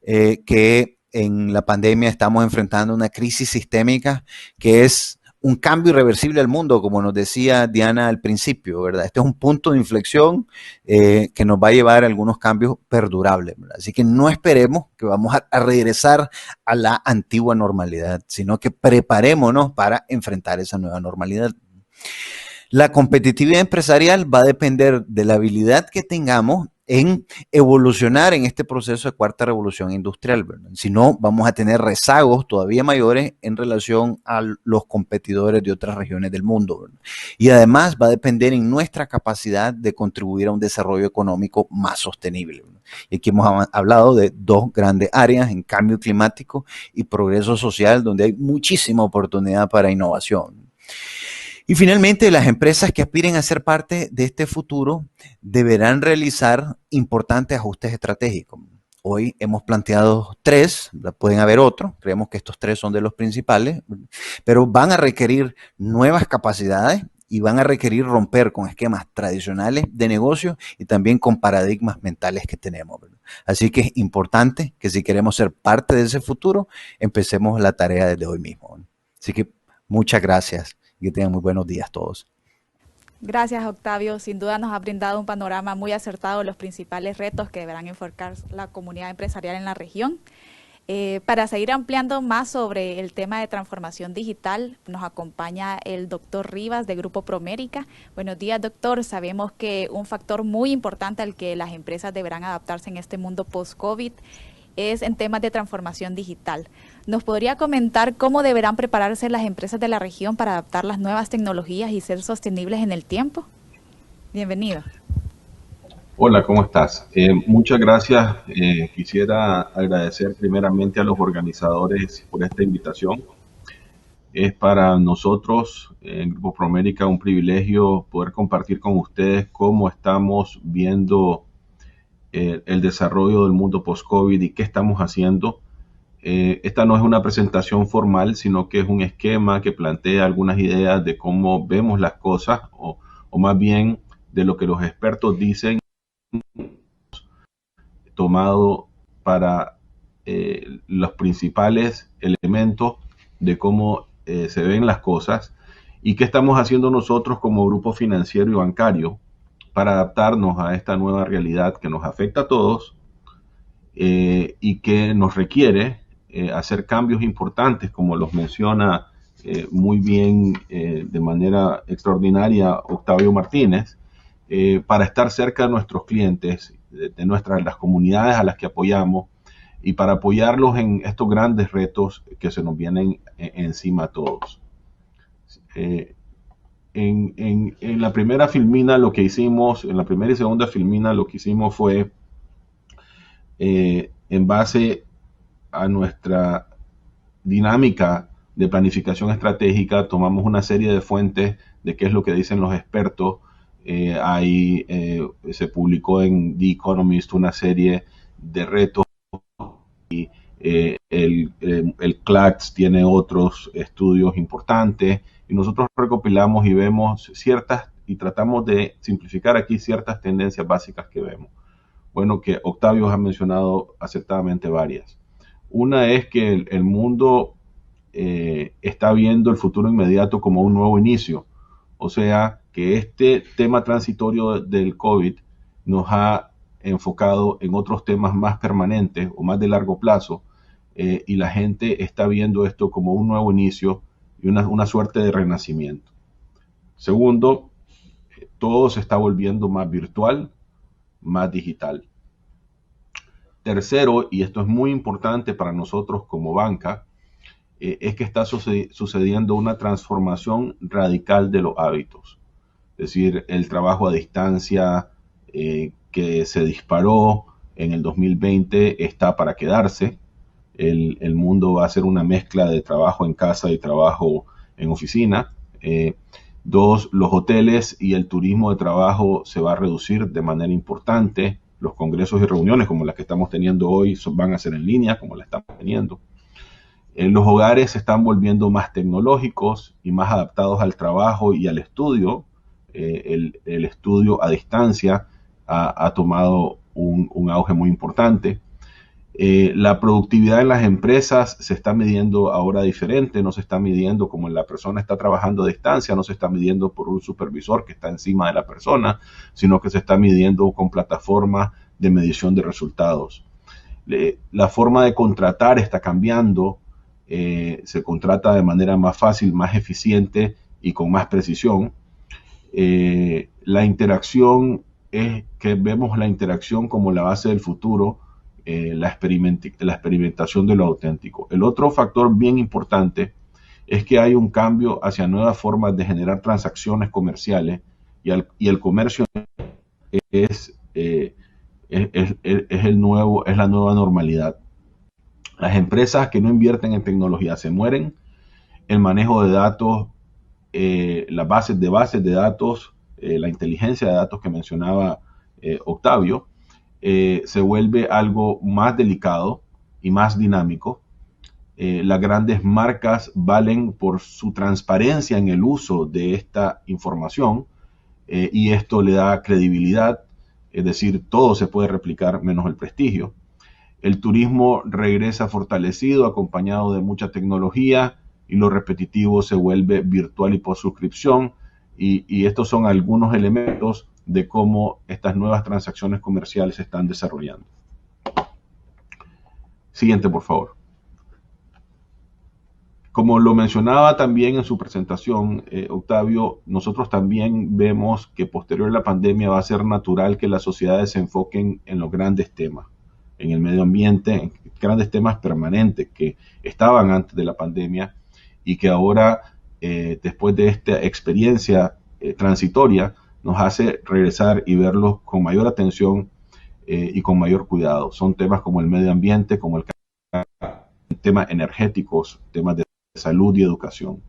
que en la pandemia estamos enfrentando una crisis sistémica que es un cambio irreversible al mundo, como nos decía Diana al principio, ¿verdad? Este es un punto de inflexión que nos va a llevar a algunos cambios perdurables, ¿verdad? Así que no esperemos que vamos a regresar a la antigua normalidad, sino que preparémonos para enfrentar esa nueva normalidad. La competitividad empresarial va a depender de la habilidad que tengamos en evolucionar en este proceso de cuarta revolución industrial, ¿verdad? Si no, vamos a tener rezagos todavía mayores en relación a los competidores de otras regiones del mundo, ¿verdad? Y además va a depender en nuestra capacidad de contribuir a un desarrollo económico más sostenible, ¿verdad? Y aquí hemos hablado de 2 grandes áreas, en cambio climático y progreso social, donde hay muchísima oportunidad para innovación. Y finalmente, las empresas que aspiren a ser parte de este futuro deberán realizar importantes ajustes estratégicos. Hoy hemos planteado 3, pueden haber otros, creemos que estos 3 son de los principales, pero van a requerir nuevas capacidades y van a requerir romper con esquemas tradicionales de negocio y también con paradigmas mentales que tenemos, ¿verdad? Así que es importante que si queremos ser parte de ese futuro, empecemos la tarea desde hoy mismo, ¿verdad? Así que muchas gracias. Que tengan muy buenos días todos. Gracias, Octavio. Sin duda nos ha brindado un panorama muy acertado de los principales retos que deberán enfocar la comunidad empresarial en la región. Para seguir ampliando más sobre el tema de transformación digital, nos acompaña el doctor Rivas de Grupo Promérica. Buenos días, doctor. Sabemos que un factor muy importante al que las empresas deberán adaptarse en este mundo post-COVID es en temas de transformación digital. ¿Nos podría comentar cómo deberán prepararse las empresas de la región para adaptar las nuevas tecnologías y ser sostenibles en el tiempo? Bienvenido. Hola, ¿cómo estás? Muchas gracias. Quisiera agradecer primeramente a los organizadores por esta invitación. Es para nosotros, en Grupo Promérica, un privilegio poder compartir con ustedes cómo estamos viendo el desarrollo del mundo post-COVID y qué estamos haciendo. Esta no es una presentación formal, sino que es un esquema que plantea algunas ideas de cómo vemos las cosas o más bien de lo que los expertos dicen tomado para los principales elementos de cómo se ven las cosas y qué estamos haciendo nosotros como grupo financiero y bancario para adaptarnos a esta nueva realidad que nos afecta a todos y que nos requiere hacer cambios importantes, como los menciona muy bien de manera extraordinaria Octavio Martínez, para estar cerca de nuestros clientes, de las comunidades a las que apoyamos y para apoyarlos en estos grandes retos que se nos vienen encima a todos. Eh, en la primera filmina lo que hicimos, en la primera y segunda filmina lo que hicimos fue en base a nuestra dinámica de planificación estratégica, tomamos una serie de fuentes de qué es lo que dicen los expertos. Ahí se publicó en The Economist una serie de retos. El CLACS tiene otros estudios importantes y nosotros recopilamos y vemos ciertas y tratamos de simplificar aquí ciertas tendencias básicas que vemos. Bueno, que Octavio ha mencionado acertadamente varias. Una es que el mundo está viendo el futuro inmediato como un nuevo inicio. O sea, que este tema transitorio del COVID nos ha enfocado en otros temas más permanentes o más de largo plazo y la gente está viendo esto como un nuevo inicio y una suerte de renacimiento. Segundo, todo se está volviendo más virtual, más digital. Tercero, y esto es muy importante para nosotros como banca, es que está sucediendo una transformación radical de los hábitos. Es decir, el trabajo a distancia que se disparó en el 2020 está para quedarse. El mundo va a ser una mezcla de trabajo en casa y trabajo en oficina. Dos, los hoteles y el turismo de trabajo se va a reducir de manera importante. Los congresos y reuniones como las que estamos teniendo hoy van a ser en línea, como las estamos teniendo. Los hogares se están volviendo más tecnológicos y más adaptados al trabajo y al estudio. El estudio a distancia ha tomado un auge muy importante. La productividad en las empresas se está midiendo ahora diferente, no se está midiendo como la persona está trabajando a distancia, no se está midiendo por un supervisor que está encima de la persona, sino que se está midiendo con plataformas de medición de resultados. La forma de contratar está cambiando, se contrata de manera más fácil, más eficiente y con más precisión. La interacción es que vemos la interacción como la base del futuro, la experimentación de lo auténtico. El otro factor bien importante es que hay un cambio hacia nuevas formas de generar transacciones comerciales y el comercio es, eh, es la nueva normalidad. Las empresas que no invierten en tecnología se mueren. El manejo de datos, las bases de datos, la inteligencia de datos que mencionaba Octavio, se vuelve algo más delicado y más dinámico. Las grandes marcas valen por su transparencia en el uso de esta información y esto le da credibilidad, es decir, todo se puede replicar menos el prestigio. El turismo regresa fortalecido, acompañado de mucha tecnología y lo repetitivo se vuelve virtual y por suscripción. Y estos son algunos elementos de cómo estas nuevas transacciones comerciales se están desarrollando. Siguiente, por favor. Como lo mencionaba también en su presentación, Octavio, nosotros también vemos que posterior a la pandemia va a ser natural que las sociedades se enfoquen en los grandes temas, en el medio ambiente, en grandes temas permanentes que estaban antes de la pandemia y que ahora, después de esta experiencia transitoria, nos hace regresar y verlos con mayor atención y con mayor cuidado. Son temas como el medio ambiente, como el temas energéticos, temas de salud y educación.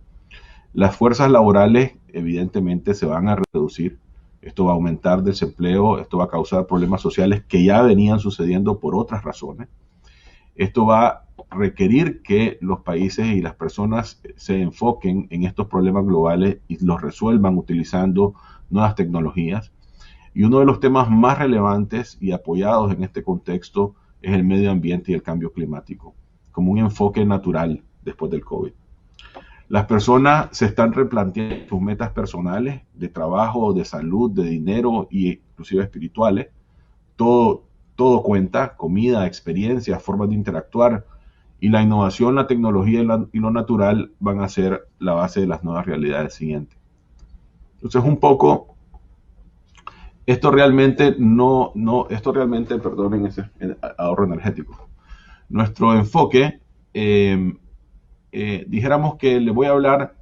Las fuerzas laborales evidentemente se van a reducir. Esto va a aumentar desempleo, esto va a causar problemas sociales que ya venían sucediendo por otras razones. Esto va a requerir que los países y las personas se enfoquen en estos problemas globales y los resuelvan utilizando nuevas tecnologías. Y uno de los temas más relevantes y apoyados en este contexto es el medio ambiente y el cambio climático, como un enfoque natural después del COVID. Las personas se están replanteando sus metas personales de trabajo, de salud, de dinero e inclusive espirituales. Todo cuenta, comida, experiencias, formas de interactuar, y la innovación, la tecnología y lo natural van a ser la base de las nuevas realidades siguientes. Entonces, un poco, perdonen ese ahorro energético. Nuestro enfoque, dijéramos que le voy a hablar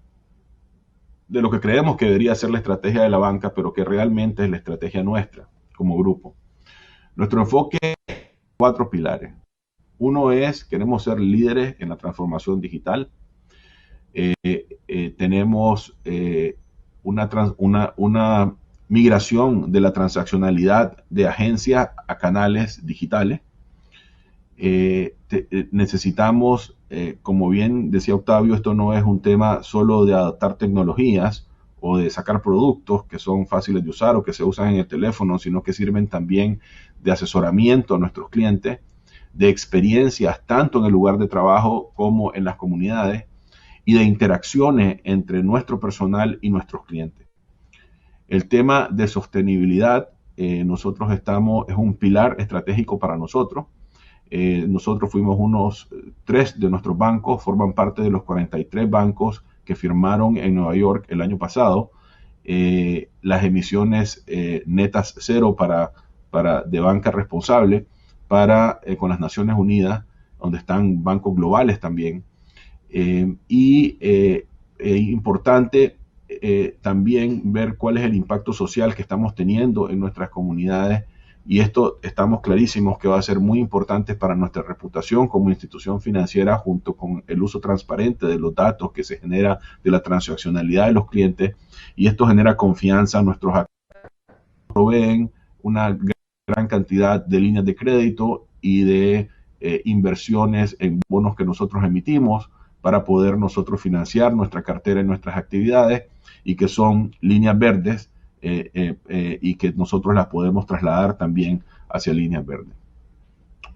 de lo que creemos que debería ser la estrategia de la banca, pero que realmente es la estrategia nuestra como grupo. Nuestro enfoque tiene 4 pilares. Uno es, queremos ser líderes en la transformación digital. Tenemos una migración de la transaccionalidad de agencias a canales digitales. Necesitamos, como bien decía Octavio, esto no es un tema solo de adaptar tecnologías o de sacar productos que son fáciles de usar o que se usan en el teléfono, sino que sirven también de asesoramiento a nuestros clientes, de experiencias tanto en el lugar de trabajo como en las comunidades y de interacciones entre nuestro personal y nuestros clientes. El tema de sostenibilidad, es un pilar estratégico para nosotros. Nosotros fuimos 3 de nuestros bancos, forman parte de los 43 bancos que firmaron en Nueva York el año pasado las emisiones netas cero de banca responsable con las Naciones Unidas, donde están bancos globales también. Importante también ver cuál es el impacto social que estamos teniendo en nuestras comunidades, y esto estamos clarísimos que va a ser muy importante para nuestra reputación como institución financiera, junto con el uso transparente de los datos que se genera de la transaccionalidad de los clientes, y esto genera confianza a nuestros actores. Proveen una gran cantidad de líneas de crédito y de inversiones en bonos que nosotros emitimos para poder nosotros financiar nuestra cartera y nuestras actividades, y que son líneas verdes y que nosotros las podemos trasladar también hacia líneas verdes.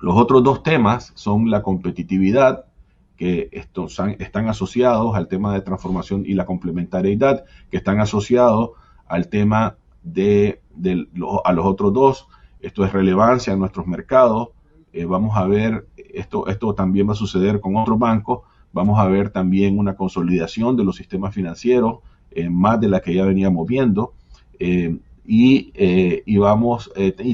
Los otros 2 temas son la competitividad, que están asociados al tema de transformación, y la complementariedad, que están asociados al tema a los otros 2. Esto es relevancia en nuestros mercados. Vamos a ver, esto también va a suceder con otros bancos. Vamos a ver también una consolidación de los sistemas financieros, más de la que ya veníamos viendo, y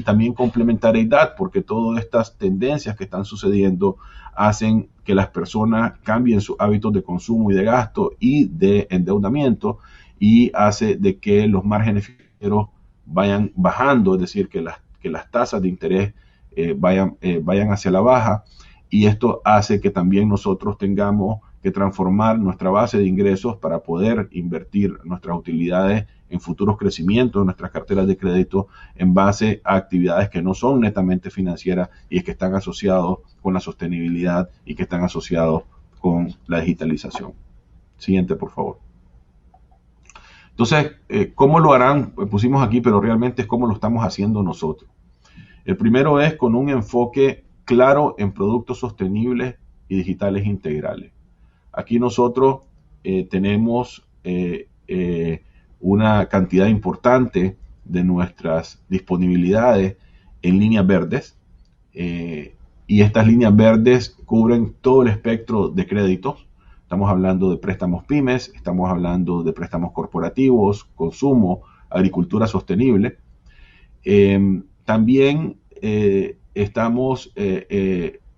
también complementariedad, porque todas estas tendencias que están sucediendo hacen que las personas cambien sus hábitos de consumo y de gasto y de endeudamiento, y hace de que los márgenes financieros vayan bajando, es decir, que las tasas de interés vayan hacia la baja, y esto hace que también nosotros tengamos que transformar nuestra base de ingresos para poder invertir nuestras utilidades en futuros crecimientos de nuestras carteras de crédito en base a actividades que no son netamente financieras, y que están asociados con la sostenibilidad y que están asociados con la digitalización. Siguiente, por favor. Entonces, ¿cómo lo harán? Pues pusimos aquí, pero realmente es cómo lo estamos haciendo nosotros. El primero es con un enfoque claro en productos sostenibles y digitales integrales. Aquí nosotros tenemos una cantidad importante de nuestras disponibilidades en líneas verdes, y estas líneas verdes cubren todo el espectro de créditos. Estamos hablando de préstamos pymes, estamos hablando de préstamos corporativos, consumo, agricultura sostenible. También estamos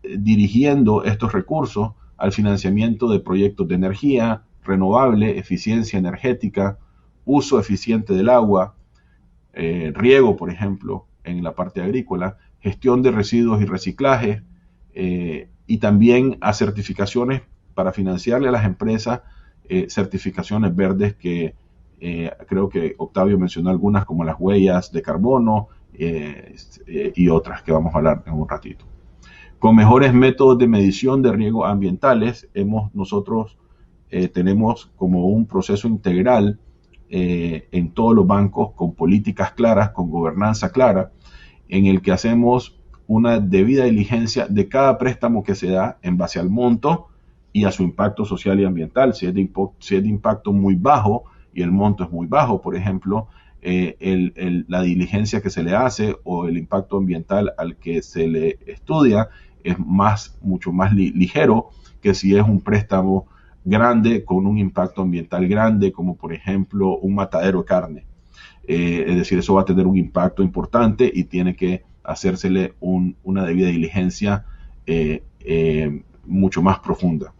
dirigiendo estos recursos al financiamiento de proyectos de energía renovable, eficiencia energética, uso eficiente del agua, riego, por ejemplo, en la parte agrícola, gestión de residuos y reciclaje, y también a certificaciones para financiarle a las empresas, certificaciones verdes que creo que Octavio mencionó algunas, como las huellas de carbono, y otras que vamos a hablar en un ratito. Con mejores métodos de medición de riesgos ambientales, nosotros tenemos como un proceso integral en todos los bancos, con políticas claras, con gobernanza clara, en el que hacemos una debida diligencia de cada préstamo que se da en base al monto y a su impacto social y ambiental. Si es de impacto muy bajo y el monto es muy bajo, por ejemplo, la diligencia que se le hace o el impacto ambiental al que se le estudia es mucho más ligero que si es un préstamo grande con un impacto ambiental grande, como por ejemplo un matadero de carne. Es decir, eso va a tener un impacto importante y tiene que hacérsele una debida diligencia mucho más profunda.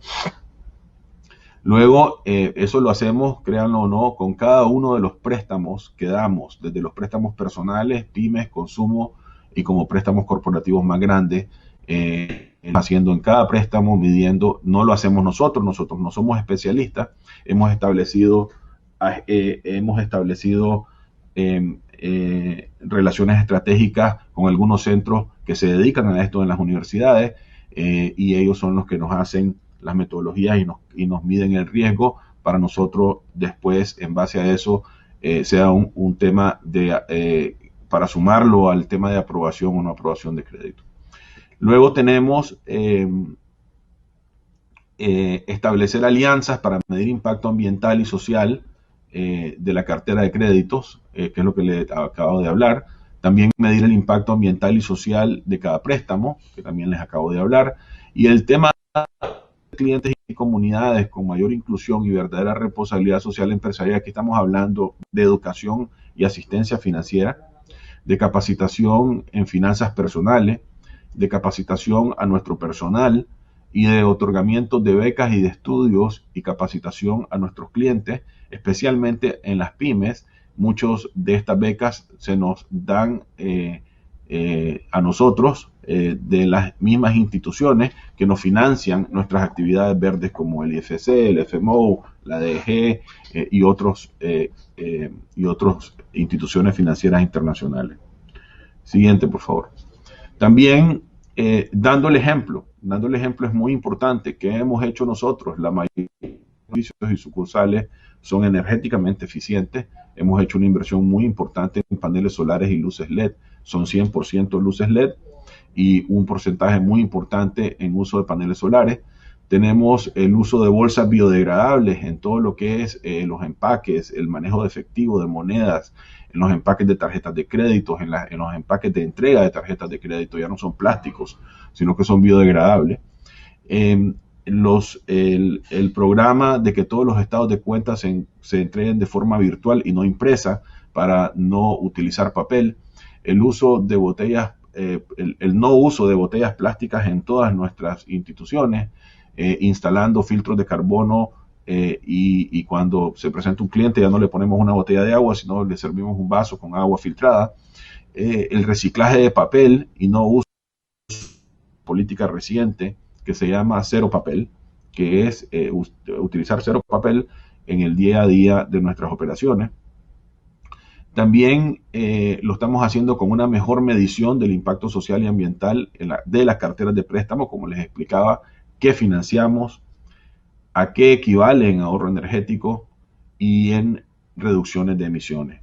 Luego, eso lo hacemos, créanlo o no, con cada uno de los préstamos que damos, desde los préstamos personales, pymes, consumo y como préstamos corporativos más grandes, haciendo en cada préstamo, midiendo. No lo hacemos nosotros no somos especialistas, hemos establecido relaciones estratégicas con algunos centros que se dedican a esto en las universidades, y ellos son los que nos hacen las metodologías y nos miden el riesgo para nosotros después, en base a eso, sea un tema para sumarlo al tema de aprobación o no aprobación de crédito. Luego tenemos establecer alianzas para medir impacto ambiental y social de la cartera de créditos, que es lo que les acabo de hablar. También medir el impacto ambiental y social de cada préstamo, que también les acabo de hablar. Y el tema de clientes y comunidades con mayor inclusión y verdadera responsabilidad social empresarial. Aquí estamos hablando de educación y asistencia financiera, de capacitación en finanzas personales, de capacitación a nuestro personal y de otorgamiento de becas y de estudios y capacitación a nuestros clientes, especialmente en las pymes. Muchos de estas becas se nos dan a nosotros de las mismas instituciones que nos financian nuestras actividades verdes, como el IFC, el FMO, la DG y otras instituciones financieras internacionales. Siguiente, por favor. También dando el ejemplo es muy importante. ¿Qué hemos hecho nosotros? La mayoría de los servicios y sucursales son energéticamente eficientes. Hemos hecho una inversión muy importante en paneles solares y luces LED. Son 100% luces LED y un porcentaje muy importante en uso de paneles solares. Tenemos el uso de bolsas biodegradables en todo lo que es los empaques, el manejo de efectivo, de monedas, en los empaques de tarjetas de crédito, en los empaques de entrega de tarjetas de crédito. Ya no son plásticos, sino que son biodegradables. El programa de que todos los estados de cuentas se entreguen de forma virtual y no impresa para no utilizar papel. El uso de botellas, el no uso de botellas plásticas en todas nuestras instituciones, instalando filtros de carbono, y cuando se presenta un cliente ya no le ponemos una botella de agua, sino le servimos un vaso con agua filtrada. El reciclaje de papel y no uso de política reciente que se llama cero papel, que es utilizar cero papel en el día a día de nuestras operaciones. También lo estamos haciendo con una mejor medición del impacto social y ambiental de las carteras de préstamo, como les explicaba, qué financiamos, a qué equivale en ahorro energético y en reducciones de emisiones.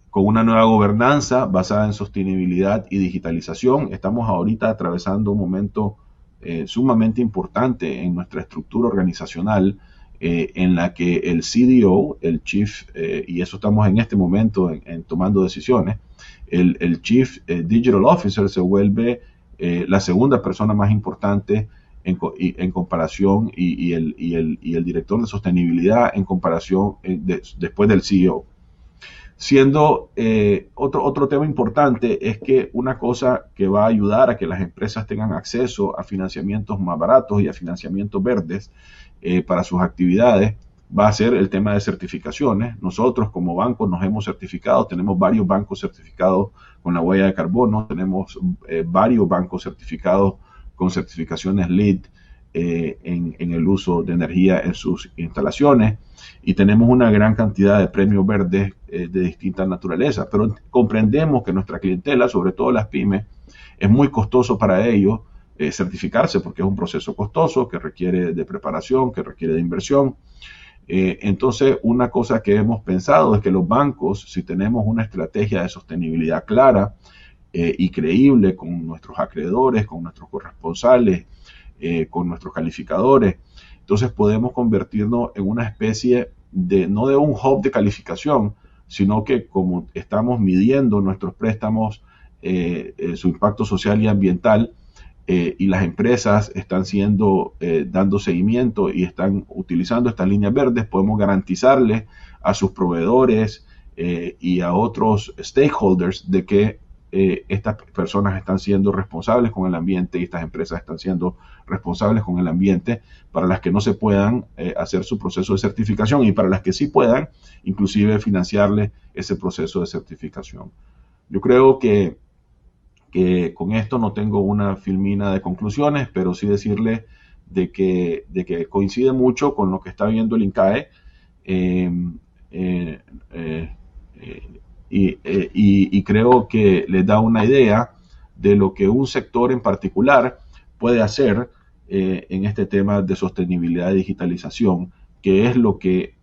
Con una nueva gobernanza basada en sostenibilidad y digitalización, estamos ahorita atravesando un momento sumamente importante en nuestra estructura organizacional, en la que el CDO, el Chief, y eso estamos en este momento en tomando decisiones, el Chief Digital Officer se vuelve la segunda persona más importante en comparación, y el director de sostenibilidad en comparación después del CEO. Siendo otro tema importante es que una cosa que va a ayudar a que las empresas tengan acceso a financiamientos más baratos y a financiamientos verdes para sus actividades va a ser el tema de certificaciones. Nosotros como banco nos hemos certificado, tenemos varios bancos certificados con la huella de carbono, tenemos varios bancos certificados con certificaciones LEED en el uso de energía en sus instalaciones, y tenemos una gran cantidad de premios verdes de distinta naturaleza, pero comprendemos que nuestra clientela, sobre todo las pymes, es muy costoso para ellos certificarse, porque es un proceso costoso que requiere de preparación, que requiere de inversión. Entonces, una cosa que hemos pensado es que los bancos, si tenemos una estrategia de sostenibilidad clara y creíble con nuestros acreedores, con nuestros corresponsales, con nuestros calificadores, entonces podemos convertirnos en una especie de, no de un hub de calificación, sino que como estamos midiendo nuestros préstamos, su impacto social y ambiental, y las empresas están dando seguimiento y están utilizando estas líneas verdes, podemos garantizarles a sus proveedores y a otros stakeholders de que estas personas están siendo responsables con el ambiente y estas empresas están siendo responsables con el ambiente, para las que no se puedan hacer su proceso de certificación, y para las que sí puedan, inclusive financiarle ese proceso de certificación. Yo creo que con esto no tengo una filmina de conclusiones, pero sí decirle de que coincide mucho con lo que está viendo el INCAE, y creo que les da una idea de lo que un sector en particular puede hacer en este tema de sostenibilidad y digitalización, que es lo que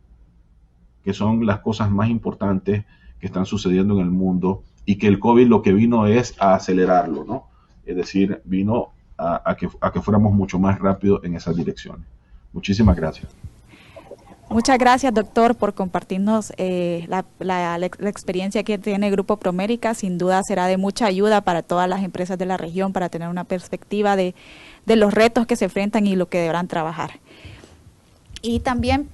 son las cosas más importantes que están sucediendo en el mundo, y que el COVID lo que vino es a acelerarlo, ¿no? Es decir, vino a que fuéramos mucho más rápido en esas direcciones. Muchísimas gracias. Muchas gracias, doctor, por compartirnos la experiencia que tiene el Grupo Promérica. Sin duda será de mucha ayuda para todas las empresas de la región para tener una perspectiva de los retos que se enfrentan y lo que deberán trabajar. Y también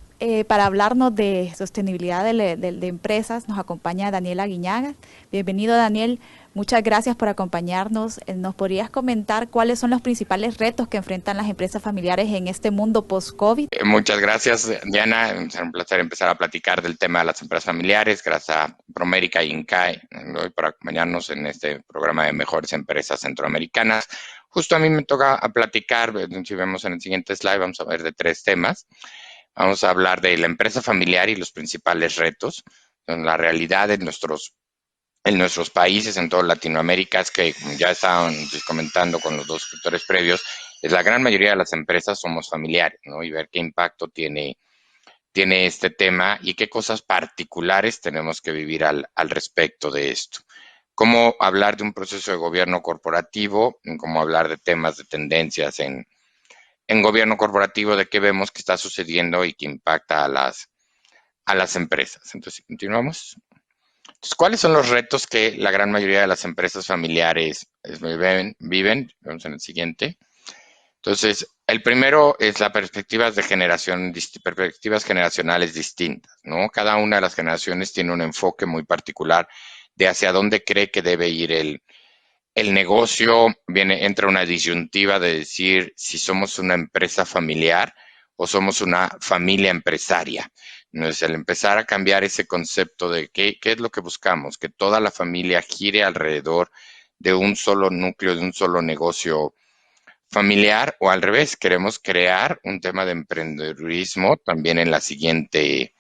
para hablarnos de sostenibilidad de empresas nos acompaña Daniel Aguiñaga. Bienvenido, Daniel. Muchas gracias por acompañarnos. ¿Nos podrías comentar cuáles son los principales retos que enfrentan las empresas familiares en este mundo post-COVID? Muchas gracias, Diana. Es un placer empezar a platicar del tema de las empresas familiares. Gracias a Promérica y INCAE por acompañarnos en este programa de mejores empresas centroamericanas. Justo a mí me toca platicar, si vemos en el siguiente slide, vamos a ver de 3 temas. Vamos a hablar de la empresa familiar y los principales retos. La realidad en nuestros países, en toda Latinoamérica, es que, como ya estaban comentando con los 2 sectores previos, es la gran mayoría de las empresas somos familiares, ¿no? Y ver qué impacto tiene este tema y qué cosas particulares tenemos que vivir al respecto de esto. Cómo hablar de un proceso de gobierno corporativo, cómo hablar de temas de tendencias en gobierno corporativo, de qué vemos que está sucediendo y que impacta a las empresas. Entonces, continuamos. Entonces, ¿cuáles son los retos que la gran mayoría de las empresas familiares viven? Vamos en el siguiente. Entonces, el primero es la perspectivas generacionales distintas, ¿no? Cada una de las generaciones tiene un enfoque muy particular de hacia dónde cree que debe ir el negocio. Entra una disyuntiva de decir si somos una empresa familiar o somos una familia empresaria. Entonces, el empezar a cambiar ese concepto de qué es lo que buscamos, que toda la familia gire alrededor de un solo núcleo, de un solo negocio familiar, o al revés, queremos crear un tema de emprendedurismo también en la siguiente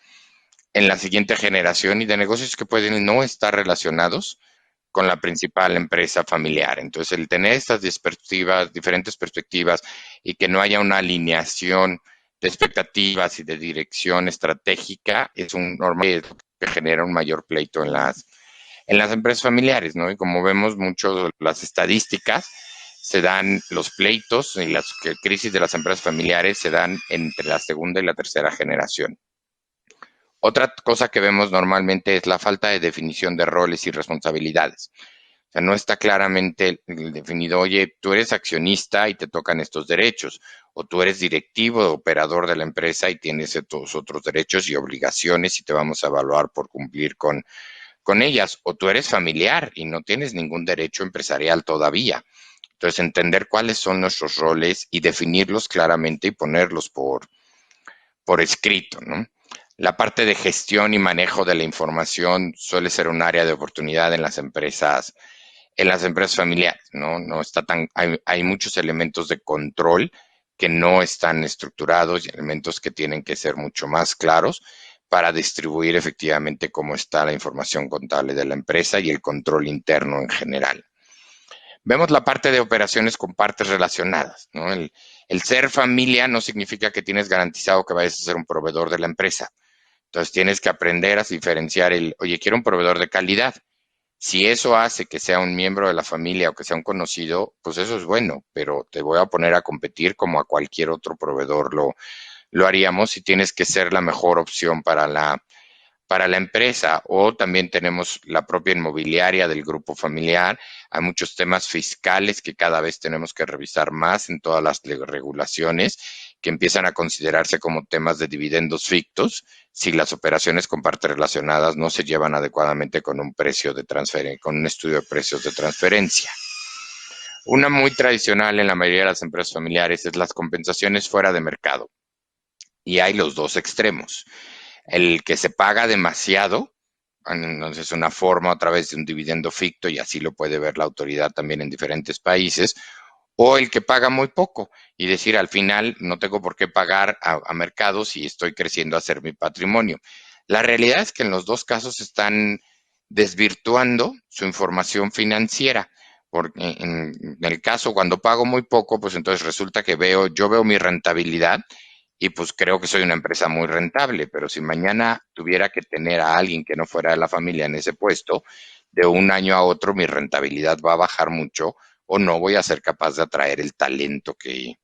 generación, y de negocios que pueden no estar relacionados con la principal empresa familiar. Entonces, el tener estas diferentes perspectivas, y que no haya una alineación de expectativas y de dirección estratégica, es normal que genera un mayor pleito en las empresas familiares, ¿no? Y como vemos mucho las estadísticas, se dan los pleitos y las crisis de las empresas familiares se dan entre la segunda y la tercera generación. Otra cosa que vemos normalmente es la falta de definición de roles y responsabilidades. O sea, no está claramente definido, oye, tú eres accionista y te tocan estos derechos, o tú eres directivo o operador de la empresa y tienes estos otros derechos y obligaciones y te vamos a evaluar por cumplir con ellas, o tú eres familiar y no tienes ningún derecho empresarial todavía. Entonces, entender cuáles son nuestros roles y definirlos claramente y ponerlos por escrito, ¿no? La parte de gestión y manejo de la información suele ser un área de oportunidad en las empresas familiares, ¿no? No está tan, hay muchos elementos de control que no están estructurados y elementos que tienen que ser mucho más claros para distribuir efectivamente cómo está la información contable de la empresa y el control interno en general. Vemos la parte de operaciones con partes relacionadas, ¿no? El ser familia no significa que tienes garantizado que vayas a ser un proveedor de la empresa. Entonces tienes que aprender a diferenciar oye, quiero un proveedor de calidad. Si eso hace que sea un miembro de la familia o que sea un conocido, pues eso es bueno, pero te voy a poner a competir como a cualquier otro proveedor lo haríamos y tienes que ser la mejor opción para la empresa. O también tenemos la propia inmobiliaria del grupo familiar. Hay muchos temas fiscales que cada vez tenemos que revisar más en todas las regulaciones que empiezan a considerarse como temas de dividendos fictos si las operaciones con partes relacionadas no se llevan adecuadamente con un precio de transferencia, con un estudio de precios de transferencia. Una muy tradicional en la mayoría de las empresas familiares es las compensaciones fuera de mercado. Y hay los dos extremos. El que se paga demasiado, entonces una forma a través de un dividendo ficto, y así lo puede ver la autoridad también en diferentes países, o el que paga muy poco y decir al final no tengo por qué pagar a mercado si estoy creciendo a hacer mi patrimonio. La realidad es que en los dos casos están desvirtuando su información financiera. Porque en el caso cuando pago muy poco, pues entonces resulta que yo veo mi rentabilidad y pues creo que soy una empresa muy rentable, pero si mañana tuviera que tener a alguien que no fuera de la familia en ese puesto, de un año a otro mi rentabilidad va a bajar mucho o no voy a ser capaz de atraer el talento que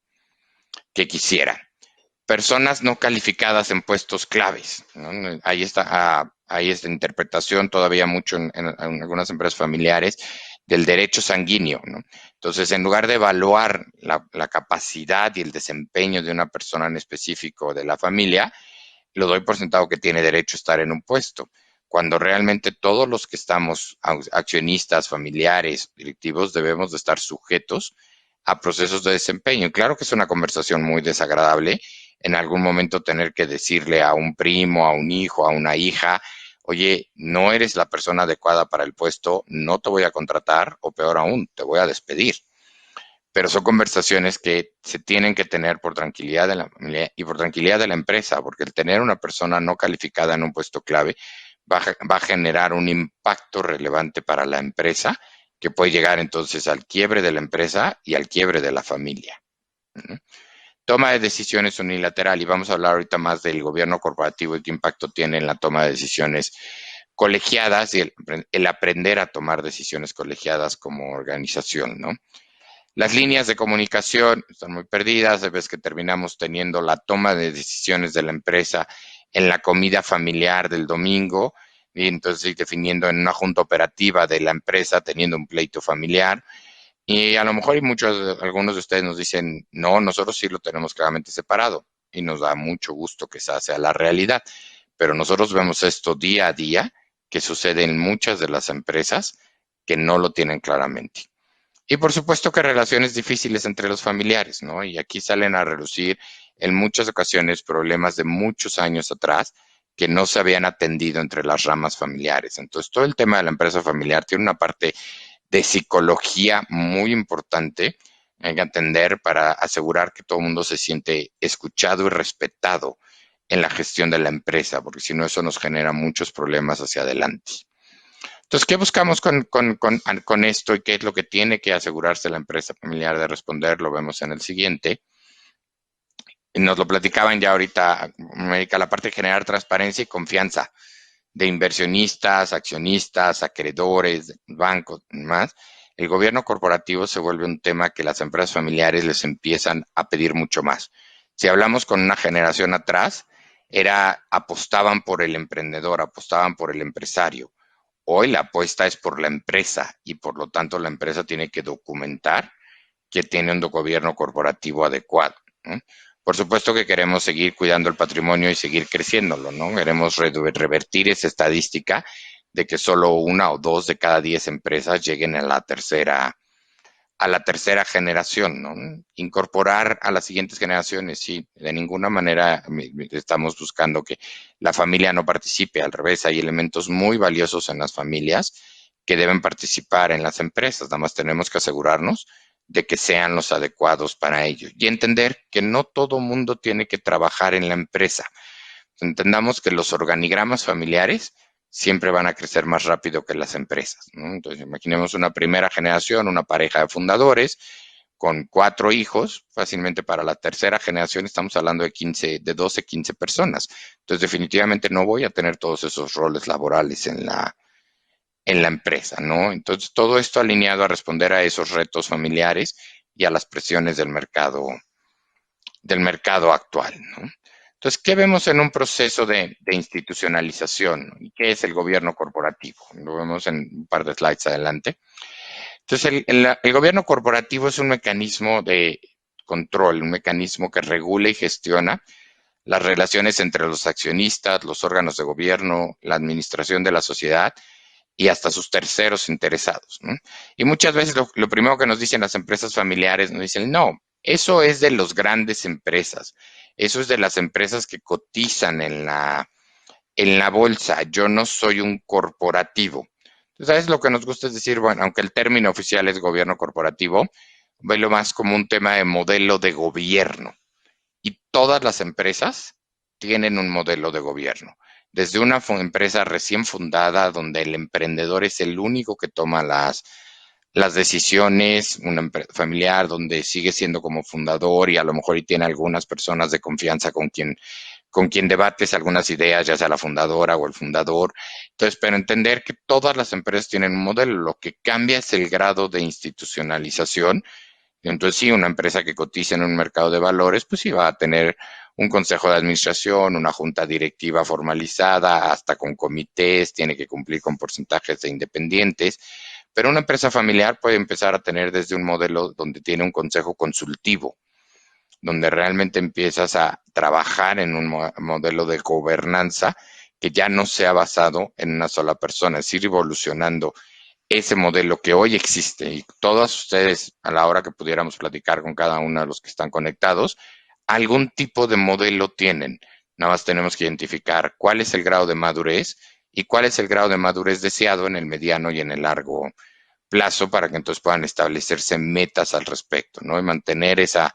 quisiera. Personas no calificadas en puestos claves, ¿no? Hay esta interpretación todavía mucho en algunas empresas familiares del derecho sanguíneo, ¿no? Entonces, en lugar de evaluar la capacidad y el desempeño de una persona en específico de la familia, lo doy por sentado que tiene derecho a estar en un puesto, cuando realmente todos los que estamos, accionistas, familiares, directivos, debemos de estar sujetos a procesos de desempeño. Y claro que es una conversación muy desagradable en algún momento tener que decirle a un primo, a un hijo, a una hija, oye, no eres la persona adecuada para el puesto, no te voy a contratar o peor aún, te voy a despedir. Pero son conversaciones que se tienen que tener por tranquilidad de la familia y por tranquilidad de la empresa, porque el tener una persona no calificada en un puesto clave va a generar un impacto relevante para la empresa que puede llegar entonces al quiebre de la empresa y al quiebre de la familia. Toma de decisiones unilateral, y vamos a hablar ahorita más del gobierno corporativo y qué impacto tiene en la toma de decisiones colegiadas y el aprender a tomar decisiones colegiadas como organización, ¿no? Las líneas de comunicación están muy perdidas, de vez que terminamos teniendo la toma de decisiones de la empresa en la comida familiar del domingo, y entonces definiendo en una junta operativa de la empresa, teniendo un pleito familiar. Y a lo mejor algunos de ustedes nos dicen, no, nosotros sí lo tenemos claramente separado, y nos da mucho gusto que esa sea la realidad. Pero nosotros vemos esto día a día, que sucede en muchas de las empresas que no lo tienen claramente. Y por supuesto que relaciones difíciles entre los familiares, ¿no? Y aquí salen a relucir en muchas ocasiones problemas de muchos años atrás que no se habían atendido entre las ramas familiares. Entonces, todo el tema de la empresa familiar tiene una parte de psicología muy importante que hay que atender para asegurar que todo el mundo se siente escuchado y respetado en la gestión de la empresa, porque si no, eso nos genera muchos problemas hacia adelante. Entonces, ¿qué buscamos con esto y qué es lo que tiene que asegurarse la empresa familiar de responder? Lo vemos en el siguiente. Y nos lo platicaban ya ahorita, América, la parte de generar transparencia y confianza de inversionistas, accionistas, acreedores, bancos, más. El gobierno corporativo se vuelve un tema que las empresas familiares les empiezan a pedir mucho más. Si hablamos con una generación atrás, apostaban por el emprendedor, apostaban por el empresario. Hoy la apuesta es por la empresa y por lo tanto la empresa tiene que documentar que tiene un gobierno corporativo adecuado, ¿no? Por supuesto que queremos seguir cuidando el patrimonio y seguir creciéndolo, ¿no? Queremos revertir esa estadística de que solo 1 o 2 de cada 10 empresas lleguen a la tercera a la tercera generación, ¿no? Incorporar a las siguientes generaciones, sí, de ninguna manera estamos buscando que la familia no participe, al revés, hay elementos muy valiosos en las familias que deben participar en las empresas, nada más tenemos que asegurarnos de que sean los adecuados para ello y entender que no todo mundo tiene que trabajar en la empresa. Entendamos que los organigramas familiares siempre van a crecer más rápido que las empresas, ¿no? Entonces, imaginemos una primera generación, una pareja de fundadores con 4 hijos, fácilmente para la tercera generación estamos hablando de 12, 15 personas. Entonces, definitivamente no voy a tener todos esos roles laborales en la empresa, ¿no? Entonces, todo esto alineado a responder a esos retos familiares y a las presiones del mercado actual, ¿no? Entonces, ¿qué vemos en un proceso de institucionalización? ¿Y qué es el gobierno corporativo? Lo vemos en un par de slides adelante. Entonces, el gobierno corporativo es un mecanismo de control, un mecanismo que regula y gestiona las relaciones entre los accionistas, los órganos de gobierno, la administración de la sociedad y hasta sus terceros interesados, ¿no? Y muchas veces lo primero que nos dicen las empresas familiares, nos dicen, no, eso es de las grandes empresas, eso es de las empresas que cotizan en la bolsa, yo no soy un corporativo. Entonces, ¿sabes? Lo que nos gusta es decir, bueno, aunque el término oficial es gobierno corporativo, velo más como un tema de modelo de gobierno. Y todas las empresas tienen un modelo de gobierno. Desde una empresa recién fundada, donde el emprendedor es el único que toma las decisiones, una empresa familiar donde sigue siendo como fundador y a lo mejor y tiene algunas personas de confianza con quien debates algunas ideas, ya sea la fundadora o el fundador. Entonces, pero entender que todas las empresas tienen un modelo, lo que cambia es el grado de institucionalización. Entonces, sí, una empresa que cotiza en un mercado de valores, pues sí va a tener un consejo de administración, una junta directiva formalizada, hasta con comités, tiene que cumplir con porcentajes de independientes. Pero una empresa familiar puede empezar a tener desde un modelo donde tiene un consejo consultivo, donde realmente empiezas a trabajar en un modelo de gobernanza que ya no sea basado en una sola persona, es ir evolucionando ese modelo que hoy existe. Y todos ustedes, a la hora que pudiéramos platicar con cada uno de los que están conectados, algún tipo de modelo tienen. Nada más tenemos que identificar cuál es el grado de madurez y cuál es el grado de madurez deseado en el mediano y en el largo plazo para que entonces puedan establecerse metas al respecto, ¿no? Y mantener esa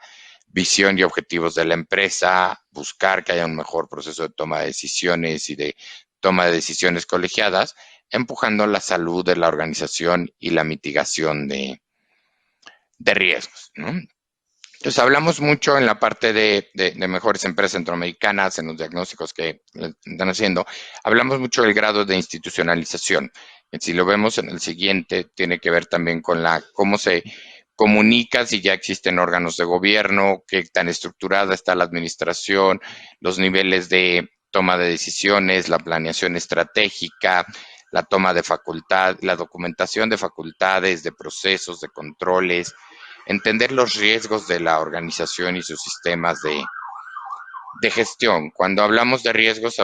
visión y objetivos de la empresa, buscar que haya un mejor proceso de toma de decisiones y de toma de decisiones colegiadas, empujando la salud de la organización y la mitigación de riesgos, ¿no? Entonces, hablamos mucho en la parte de mejores empresas centroamericanas, en los diagnósticos que están haciendo, hablamos mucho del grado de institucionalización. Si lo vemos en el siguiente, tiene que ver también con cómo se comunica, si ya existen órganos de gobierno, qué tan estructurada está la administración, los niveles de toma de decisiones, la planeación estratégica, la toma de facultad, la documentación de facultades, de procesos, de controles, entender los riesgos de la organización y sus sistemas de gestión. Cuando hablamos de riesgos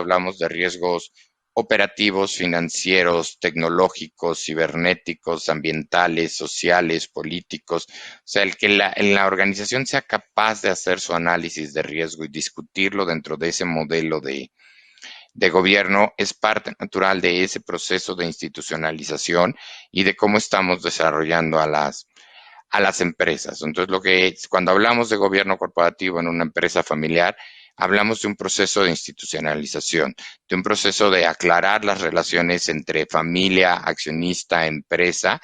operativos, financieros, tecnológicos, cibernéticos, ambientales, sociales, políticos. O sea, el que la organización sea capaz de hacer su análisis de riesgo y discutirlo dentro de ese modelo de gobierno es parte natural de ese proceso de institucionalización y de cómo estamos desarrollando a las empresas. Entonces, cuando hablamos de gobierno corporativo en una empresa familiar, hablamos de un proceso de institucionalización, de un proceso de aclarar las relaciones entre familia, accionista, empresa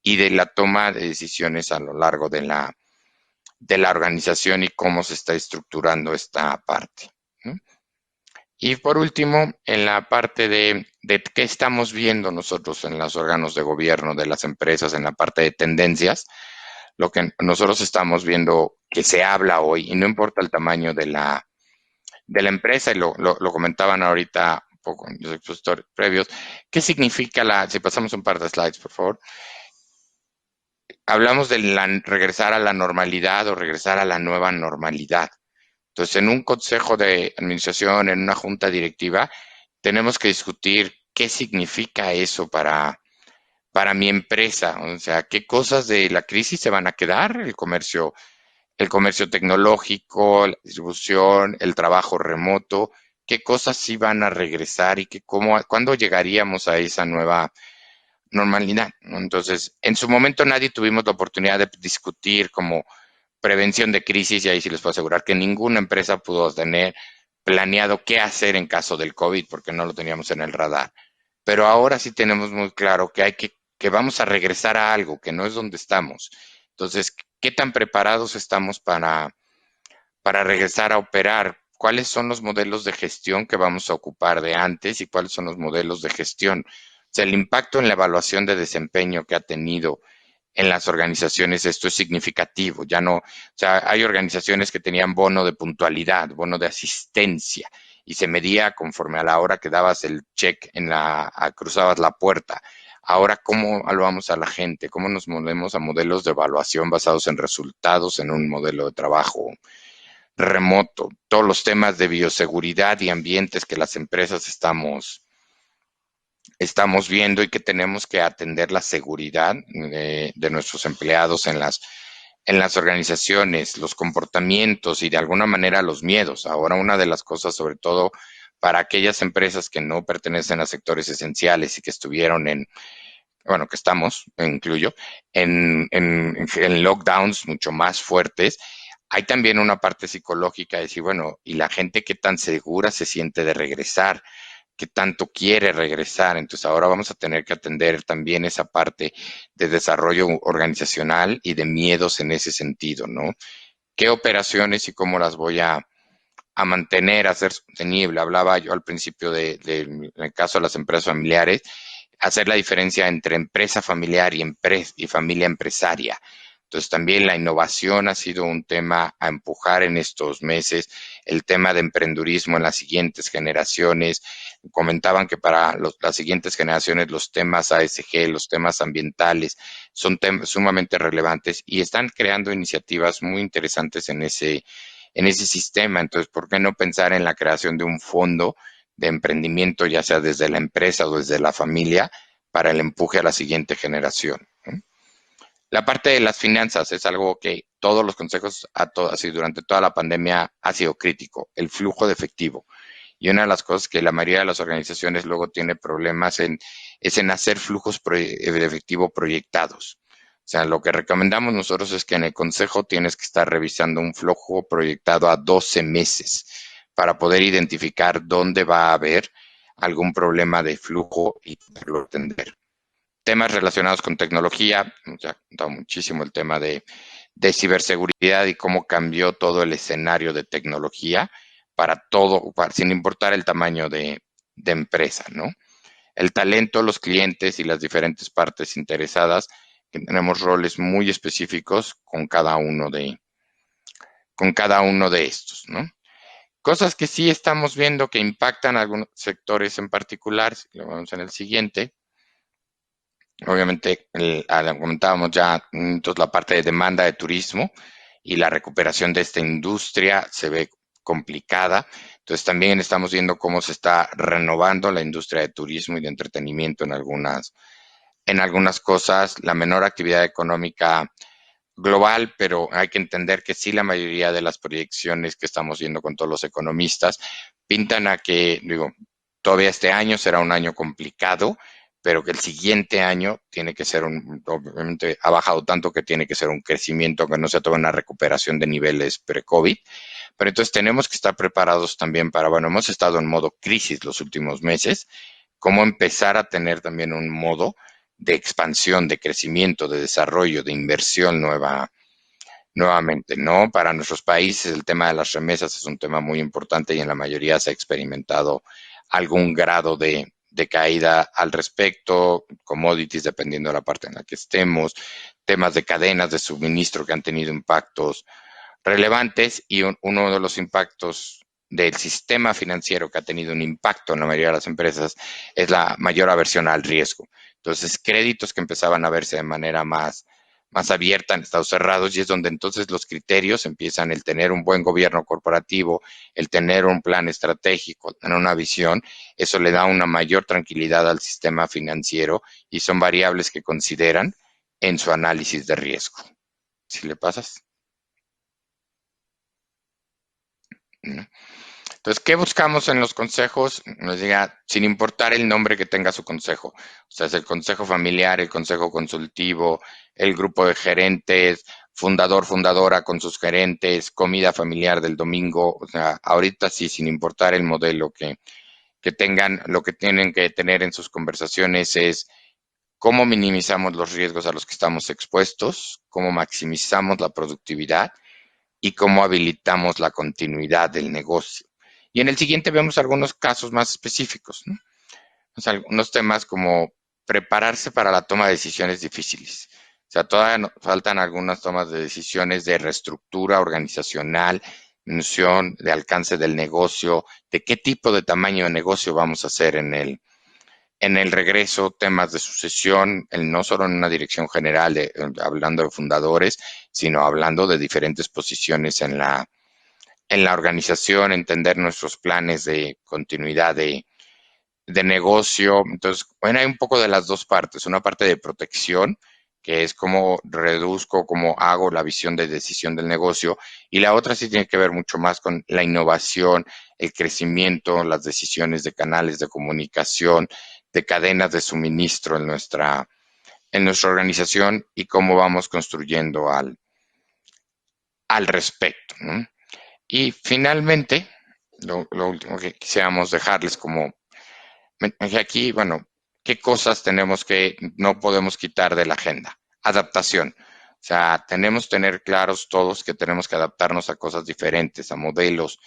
y de la toma de decisiones a lo largo de la organización y cómo se está estructurando esta parte, ¿no? Y por último, en la parte de qué estamos viendo nosotros en los órganos de gobierno de las empresas, en la parte de tendencias, lo que nosotros estamos viendo que se habla hoy, y no importa el tamaño de la empresa, y lo comentaban ahorita un poco en los expositores previos, ¿qué significa si pasamos un par de slides, por favor? Hablamos de regresar a la normalidad o regresar a la nueva normalidad. Entonces, en un consejo de administración, en una junta directiva, tenemos que discutir qué significa eso para para mi empresa? O sea, ¿qué cosas de la crisis se van a quedar? El comercio tecnológico, la distribución, el trabajo remoto, ¿qué cosas sí van a regresar y cuándo llegaríamos a esa nueva normalidad? Entonces, en su momento nadie tuvimos la oportunidad de discutir como prevención de crisis y ahí sí les puedo asegurar que ninguna empresa pudo tener planeado qué hacer en caso del COVID porque no lo teníamos en el radar. Pero ahora sí tenemos muy claro que que vamos a regresar a algo que no es donde estamos. Entonces, ¿qué tan preparados estamos para regresar a operar? ¿Cuáles son los modelos de gestión que vamos a ocupar de antes y cuáles son los modelos de gestión? O sea, el impacto en la evaluación de desempeño que ha tenido en las organizaciones, esto es significativo. Ya no, o sea, hay organizaciones que tenían bono de puntualidad, bono de asistencia, y se medía conforme a la hora que dabas el check cruzabas la puerta. Ahora, ¿cómo evaluamos a la gente? ¿Cómo nos movemos a modelos de evaluación basados en resultados en un modelo de trabajo remoto? Todos los temas de bioseguridad y ambientes que las empresas estamos viendo y que tenemos que atender la seguridad de nuestros empleados en las organizaciones, los comportamientos y de alguna manera los miedos. Ahora, una de las cosas, sobre todo para aquellas empresas que no pertenecen a sectores esenciales y que estuvieron bueno, que estamos, incluyo, en lockdowns mucho más fuertes, hay también una parte psicológica de decir, bueno, ¿y la gente qué tan segura se siente de regresar? ¿Qué tanto quiere regresar? Entonces ahora vamos a tener que atender también esa parte de desarrollo organizacional y de miedos en ese sentido, ¿no? ¿Qué operaciones y cómo las voy a mantener, a ser sostenible? Hablaba yo al principio en el caso de las empresas familiares, hacer la diferencia entre empresa familiar y familia empresaria. Entonces también la innovación ha sido un tema a empujar en estos meses, el tema de emprendurismo en las siguientes generaciones. Comentaban que para las siguientes generaciones los temas ASG, los temas ambientales son temas sumamente relevantes y están creando iniciativas muy interesantes en ese sistema. Entonces, ¿por qué no pensar en la creación de un fondo de emprendimiento, ya sea desde la empresa o desde la familia, para el empuje a la siguiente generación? La parte de las finanzas es algo que todos los consejos, así durante toda la pandemia, ha sido crítico, el flujo de efectivo. Y una de las cosas que la mayoría de las organizaciones luego tiene problemas es en hacer flujos de efectivo proyectados. O sea, lo que recomendamos nosotros es que en el consejo tienes que estar revisando un flujo proyectado a 12 meses para poder identificar dónde va a haber algún problema de flujo y poderlo atender. Temas relacionados con tecnología, ya he contado muchísimo el tema de ciberseguridad y cómo cambió todo el escenario de tecnología para todo, sin importar el tamaño de empresa, ¿no? El talento, los clientes y las diferentes partes interesadas, que tenemos roles muy específicos con cada uno de estos, ¿no? Cosas que sí estamos viendo que impactan a algunos sectores en particular, si lo vemos en el siguiente. Obviamente, comentábamos ya entonces, la parte de demanda de turismo y la recuperación de esta industria se ve complicada. Entonces, también estamos viendo cómo se está renovando la industria de turismo y de entretenimiento en algunas cosas, la menor actividad económica global, pero hay que entender que sí la mayoría de las proyecciones que estamos viendo con todos los economistas pintan a que, digo, todavía este año será un año complicado, pero que el siguiente año tiene que ser obviamente ha bajado tanto que tiene que ser un crecimiento que no sea toda una recuperación de niveles pre-COVID, pero entonces tenemos que estar preparados también para, bueno, hemos estado en modo crisis los últimos meses, cómo empezar a tener también un modo de expansión, de crecimiento, de desarrollo, de inversión nuevamente, ¿no? Para nuestros países el tema de las remesas es un tema muy importante y en la mayoría se ha experimentado algún grado de caída al respecto, commodities dependiendo de la parte en la que estemos, temas de cadenas de suministro que han tenido impactos relevantes y uno de los impactos del sistema financiero que ha tenido un impacto en la mayoría de las empresas es la mayor aversión al riesgo. Entonces, créditos que empezaban a verse de manera más más abierta en estados cerrados, y es donde entonces los criterios empiezan: el tener un buen gobierno corporativo, el tener un plan estratégico, tener una visión. Eso le da una mayor tranquilidad al sistema financiero y son variables que consideran en su análisis de riesgo. ¿Si le pasas? Entonces, ¿qué buscamos en los consejos? Nos diga, sin importar el nombre que tenga su consejo. O sea, es el consejo familiar, el consejo consultivo, el grupo de gerentes, fundador, fundadora con sus gerentes, comida familiar del domingo. O sea, ahorita sí, sin importar el modelo que tengan, lo que tienen que tener en sus conversaciones es cómo minimizamos los riesgos a los que estamos expuestos, cómo maximizamos la productividad y cómo habilitamos la continuidad del negocio. Y en el siguiente vemos algunos casos más específicos, ¿no? O sea, algunos temas como prepararse para la toma de decisiones difíciles. O sea, todavía faltan algunas tomas de decisiones de reestructura organizacional, noción de alcance del negocio, de qué tipo de tamaño de negocio vamos a hacer en el regreso, temas de sucesión, no solo en una dirección general, hablando de fundadores, sino hablando de diferentes posiciones en la organización, entender nuestros planes de continuidad de negocio. Entonces, bueno, hay un poco de las dos partes. Una parte de protección, que es cómo reduzco, cómo hago la visión de decisión del negocio, y la otra sí tiene que ver mucho más con la innovación, el crecimiento, las decisiones de canales de comunicación, de cadenas de suministro en nuestra organización y cómo vamos construyendo al respecto, ¿no? Y finalmente, lo último que quisiéramos dejarles como aquí, bueno, ¿qué cosas no podemos quitar de la agenda? Adaptación. O sea, tenemos que tener claros todos que tenemos que adaptarnos a cosas diferentes, a modelos,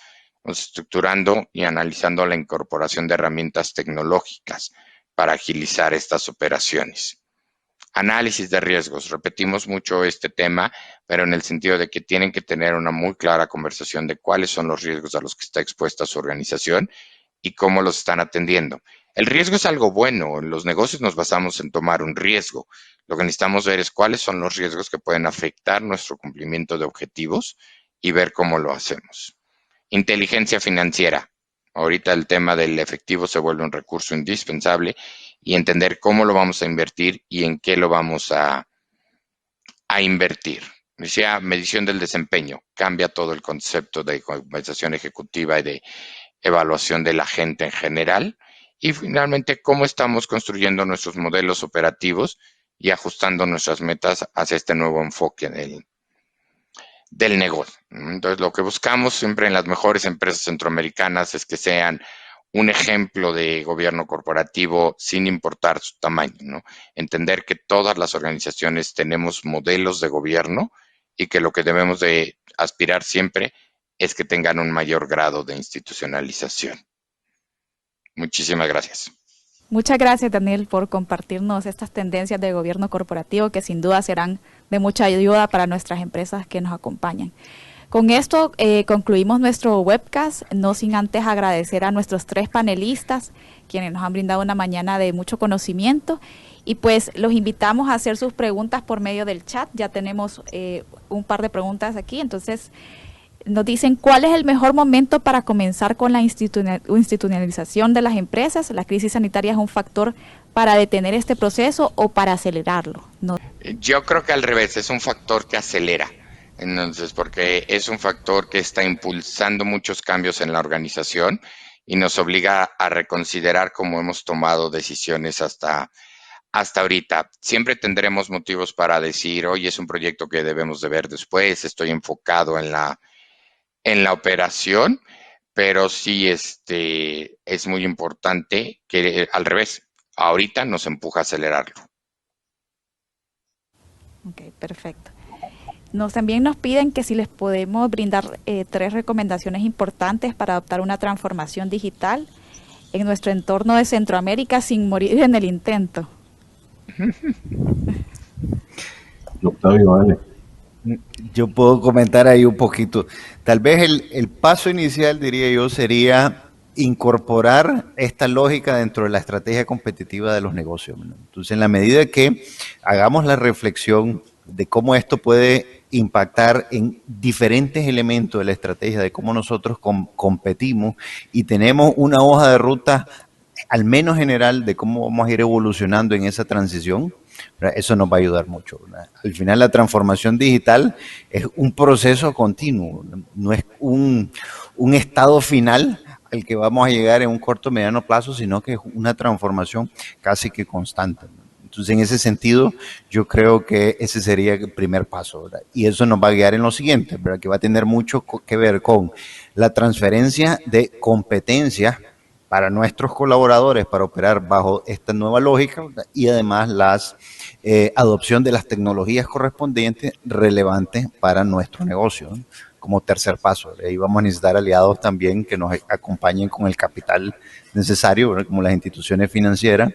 estructurando y analizando la incorporación de herramientas tecnológicas para agilizar estas operaciones. Análisis de riesgos. Repetimos mucho este tema, pero en el sentido de que tienen que tener una muy clara conversación de cuáles son los riesgos a los que está expuesta su organización y cómo los están atendiendo. El riesgo es algo bueno. En los negocios nos basamos en tomar un riesgo. Lo que necesitamos ver es cuáles son los riesgos que pueden afectar nuestro cumplimiento de objetivos y ver cómo lo hacemos. Inteligencia financiera. Ahorita el tema del efectivo se vuelve un recurso indispensable y entender cómo lo vamos a invertir y en qué lo vamos a invertir. Decía, medición del desempeño. Cambia todo el concepto de compensación ejecutiva y de evaluación de la gente en general. Y finalmente, cómo estamos construyendo nuestros modelos operativos y ajustando nuestras metas hacia este nuevo enfoque del negocio. Entonces, lo que buscamos siempre en las mejores empresas centroamericanas es que sean un ejemplo de gobierno corporativo sin importar su tamaño, ¿no? Entender que todas las organizaciones tenemos modelos de gobierno y que lo que debemos de aspirar siempre es que tengan un mayor grado de institucionalización. Muchísimas gracias. Muchas gracias, Daniel, por compartirnos estas tendencias de gobierno corporativo que sin duda serán de mucha ayuda para nuestras empresas que nos acompañan. Con esto concluimos nuestro webcast, no sin antes agradecer a nuestros 3 panelistas, quienes nos han brindado una mañana de mucho conocimiento, y pues los invitamos a hacer sus preguntas por medio del chat. Ya tenemos un par de preguntas aquí, entonces nos dicen: ¿cuál es el mejor momento para comenzar con la institucionalización de las empresas? ¿La crisis sanitaria es un factor para detener este proceso o para acelerarlo? No. Yo creo que al revés, es un factor que acelera. Entonces, porque es un factor que está impulsando muchos cambios en la organización y nos obliga a reconsiderar cómo hemos tomado decisiones hasta ahorita. Siempre tendremos motivos para decir, oye, es un proyecto que debemos de ver después, estoy enfocado en la operación, pero sí es muy importante que al revés, ahorita nos empuja a acelerarlo. Ok, perfecto. También nos piden que si les podemos brindar 3 recomendaciones importantes para adoptar una transformación digital en nuestro entorno de Centroamérica sin morir en el intento. Octavio, vale. Yo puedo comentar ahí un poquito. Tal vez el paso inicial, diría yo, sería incorporar esta lógica dentro de la estrategia competitiva de los negocios, ¿no? Entonces, en la medida que hagamos la reflexión de cómo esto puede impactar en diferentes elementos de la estrategia, de cómo nosotros competimos y tenemos una hoja de ruta al menos general de cómo vamos a ir evolucionando en esa transición, ¿verdad? Eso nos va a ayudar mucho, ¿verdad? Al final la transformación digital es un proceso continuo, no es un estado final al que vamos a llegar en un corto o mediano plazo, sino que es una transformación casi que constante, ¿no? Entonces, en ese sentido, yo creo que ese sería el primer paso, ¿verdad? Y eso nos va a guiar en lo siguiente, ¿verdad? Que va a tener mucho que ver con la transferencia de competencias para nuestros colaboradores para operar bajo esta nueva lógica, ¿verdad? Y además la adopción de las tecnologías correspondientes relevantes para nuestro negocio, ¿no? Como tercer paso. Ahí vamos a necesitar aliados también que nos acompañen con el capital necesario, ¿verdad? Como las instituciones financieras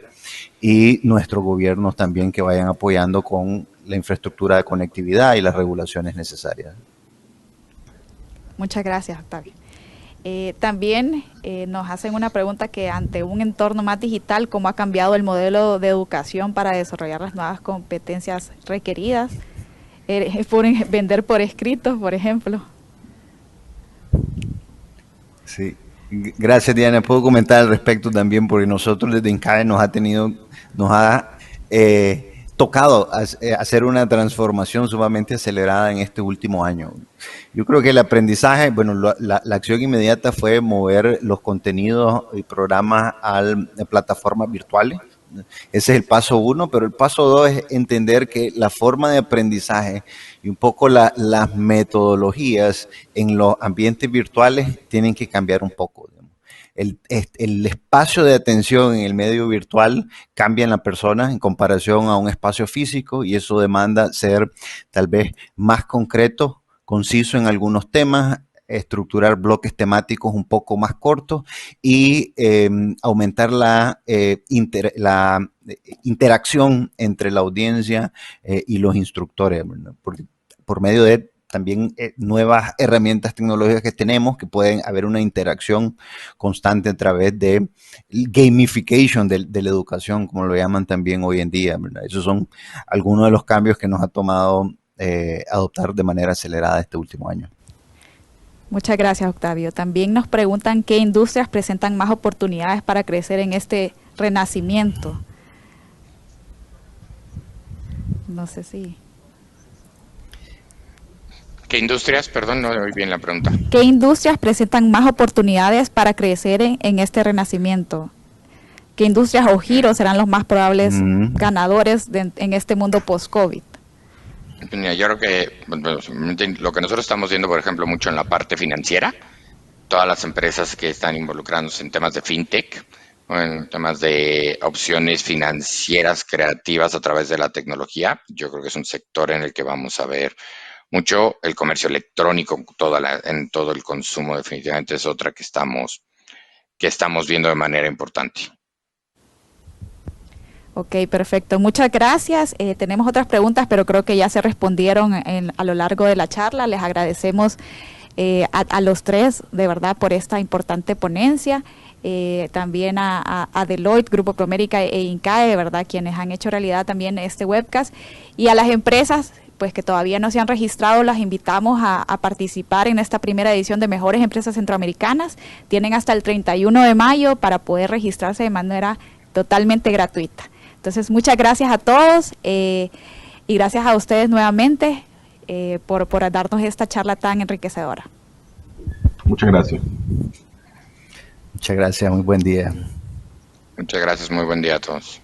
y nuestros gobiernos también que vayan apoyando con la infraestructura de conectividad y las regulaciones necesarias. Muchas gracias, Octavio. También nos hacen una pregunta que ante un entorno más digital, ¿cómo ha cambiado el modelo de educación para desarrollar las nuevas competencias requeridas? Vender por escrito, por ejemplo. Sí, gracias Diana. Puedo comentar al respecto también porque nosotros desde INCAE nos ha tocado hacer una transformación sumamente acelerada en este último año. Yo creo que el aprendizaje, bueno, la acción inmediata fue mover los contenidos y programas a plataformas virtuales. Ese es el paso 1, pero el paso 2 es entender que la forma de aprendizaje y un poco las metodologías en los ambientes virtuales tienen que cambiar un poco. El espacio de atención en el medio virtual cambia en la persona en comparación a un espacio físico y eso demanda ser tal vez más concreto, conciso en algunos temas, estructurar bloques temáticos un poco más cortos y aumentar la interacción entre la audiencia y los instructores, ¿verdad? Por medio de también nuevas herramientas tecnológicas que tenemos, que pueden haber una interacción constante a través de gamification de la educación, como lo llaman también hoy en día, ¿verdad? Esos son algunos de los cambios que nos ha tomado adoptar de manera acelerada este último año. Muchas gracias, Octavio. También nos preguntan qué industrias presentan más oportunidades para crecer en este renacimiento. No sé si... ¿Qué industrias? Perdón, no oí bien la pregunta. ¿Qué industrias presentan más oportunidades para crecer en este renacimiento? ¿Qué industrias o giros serán los más probables ganadores en este mundo post-COVID? Mira, yo creo que bueno, lo que nosotros estamos viendo, por ejemplo, mucho en la parte financiera, todas las empresas que están involucrándose en temas de fintech, o en temas de opciones financieras creativas a través de la tecnología, yo creo que es un sector en el que vamos a ver mucho. El comercio electrónico, en todo el consumo, definitivamente es otra que estamos viendo de manera importante. Ok, perfecto. Muchas gracias. Tenemos otras preguntas, pero creo que ya se respondieron a lo largo de la charla. Les agradecemos a los tres, de verdad, por esta importante ponencia. También a Deloitte, Grupo Promérica e INCAE, de verdad, quienes han hecho realidad también este webcast. Y a las empresas pues que todavía no se han registrado, las invitamos a participar en esta primera edición de Mejores Empresas Centroamericanas. Tienen hasta el 31 de mayo para poder registrarse de manera totalmente gratuita. Entonces, muchas gracias a todos y gracias a ustedes nuevamente por darnos esta charla tan enriquecedora. Muchas gracias. Muchas gracias, muy buen día. Muchas gracias, muy buen día a todos.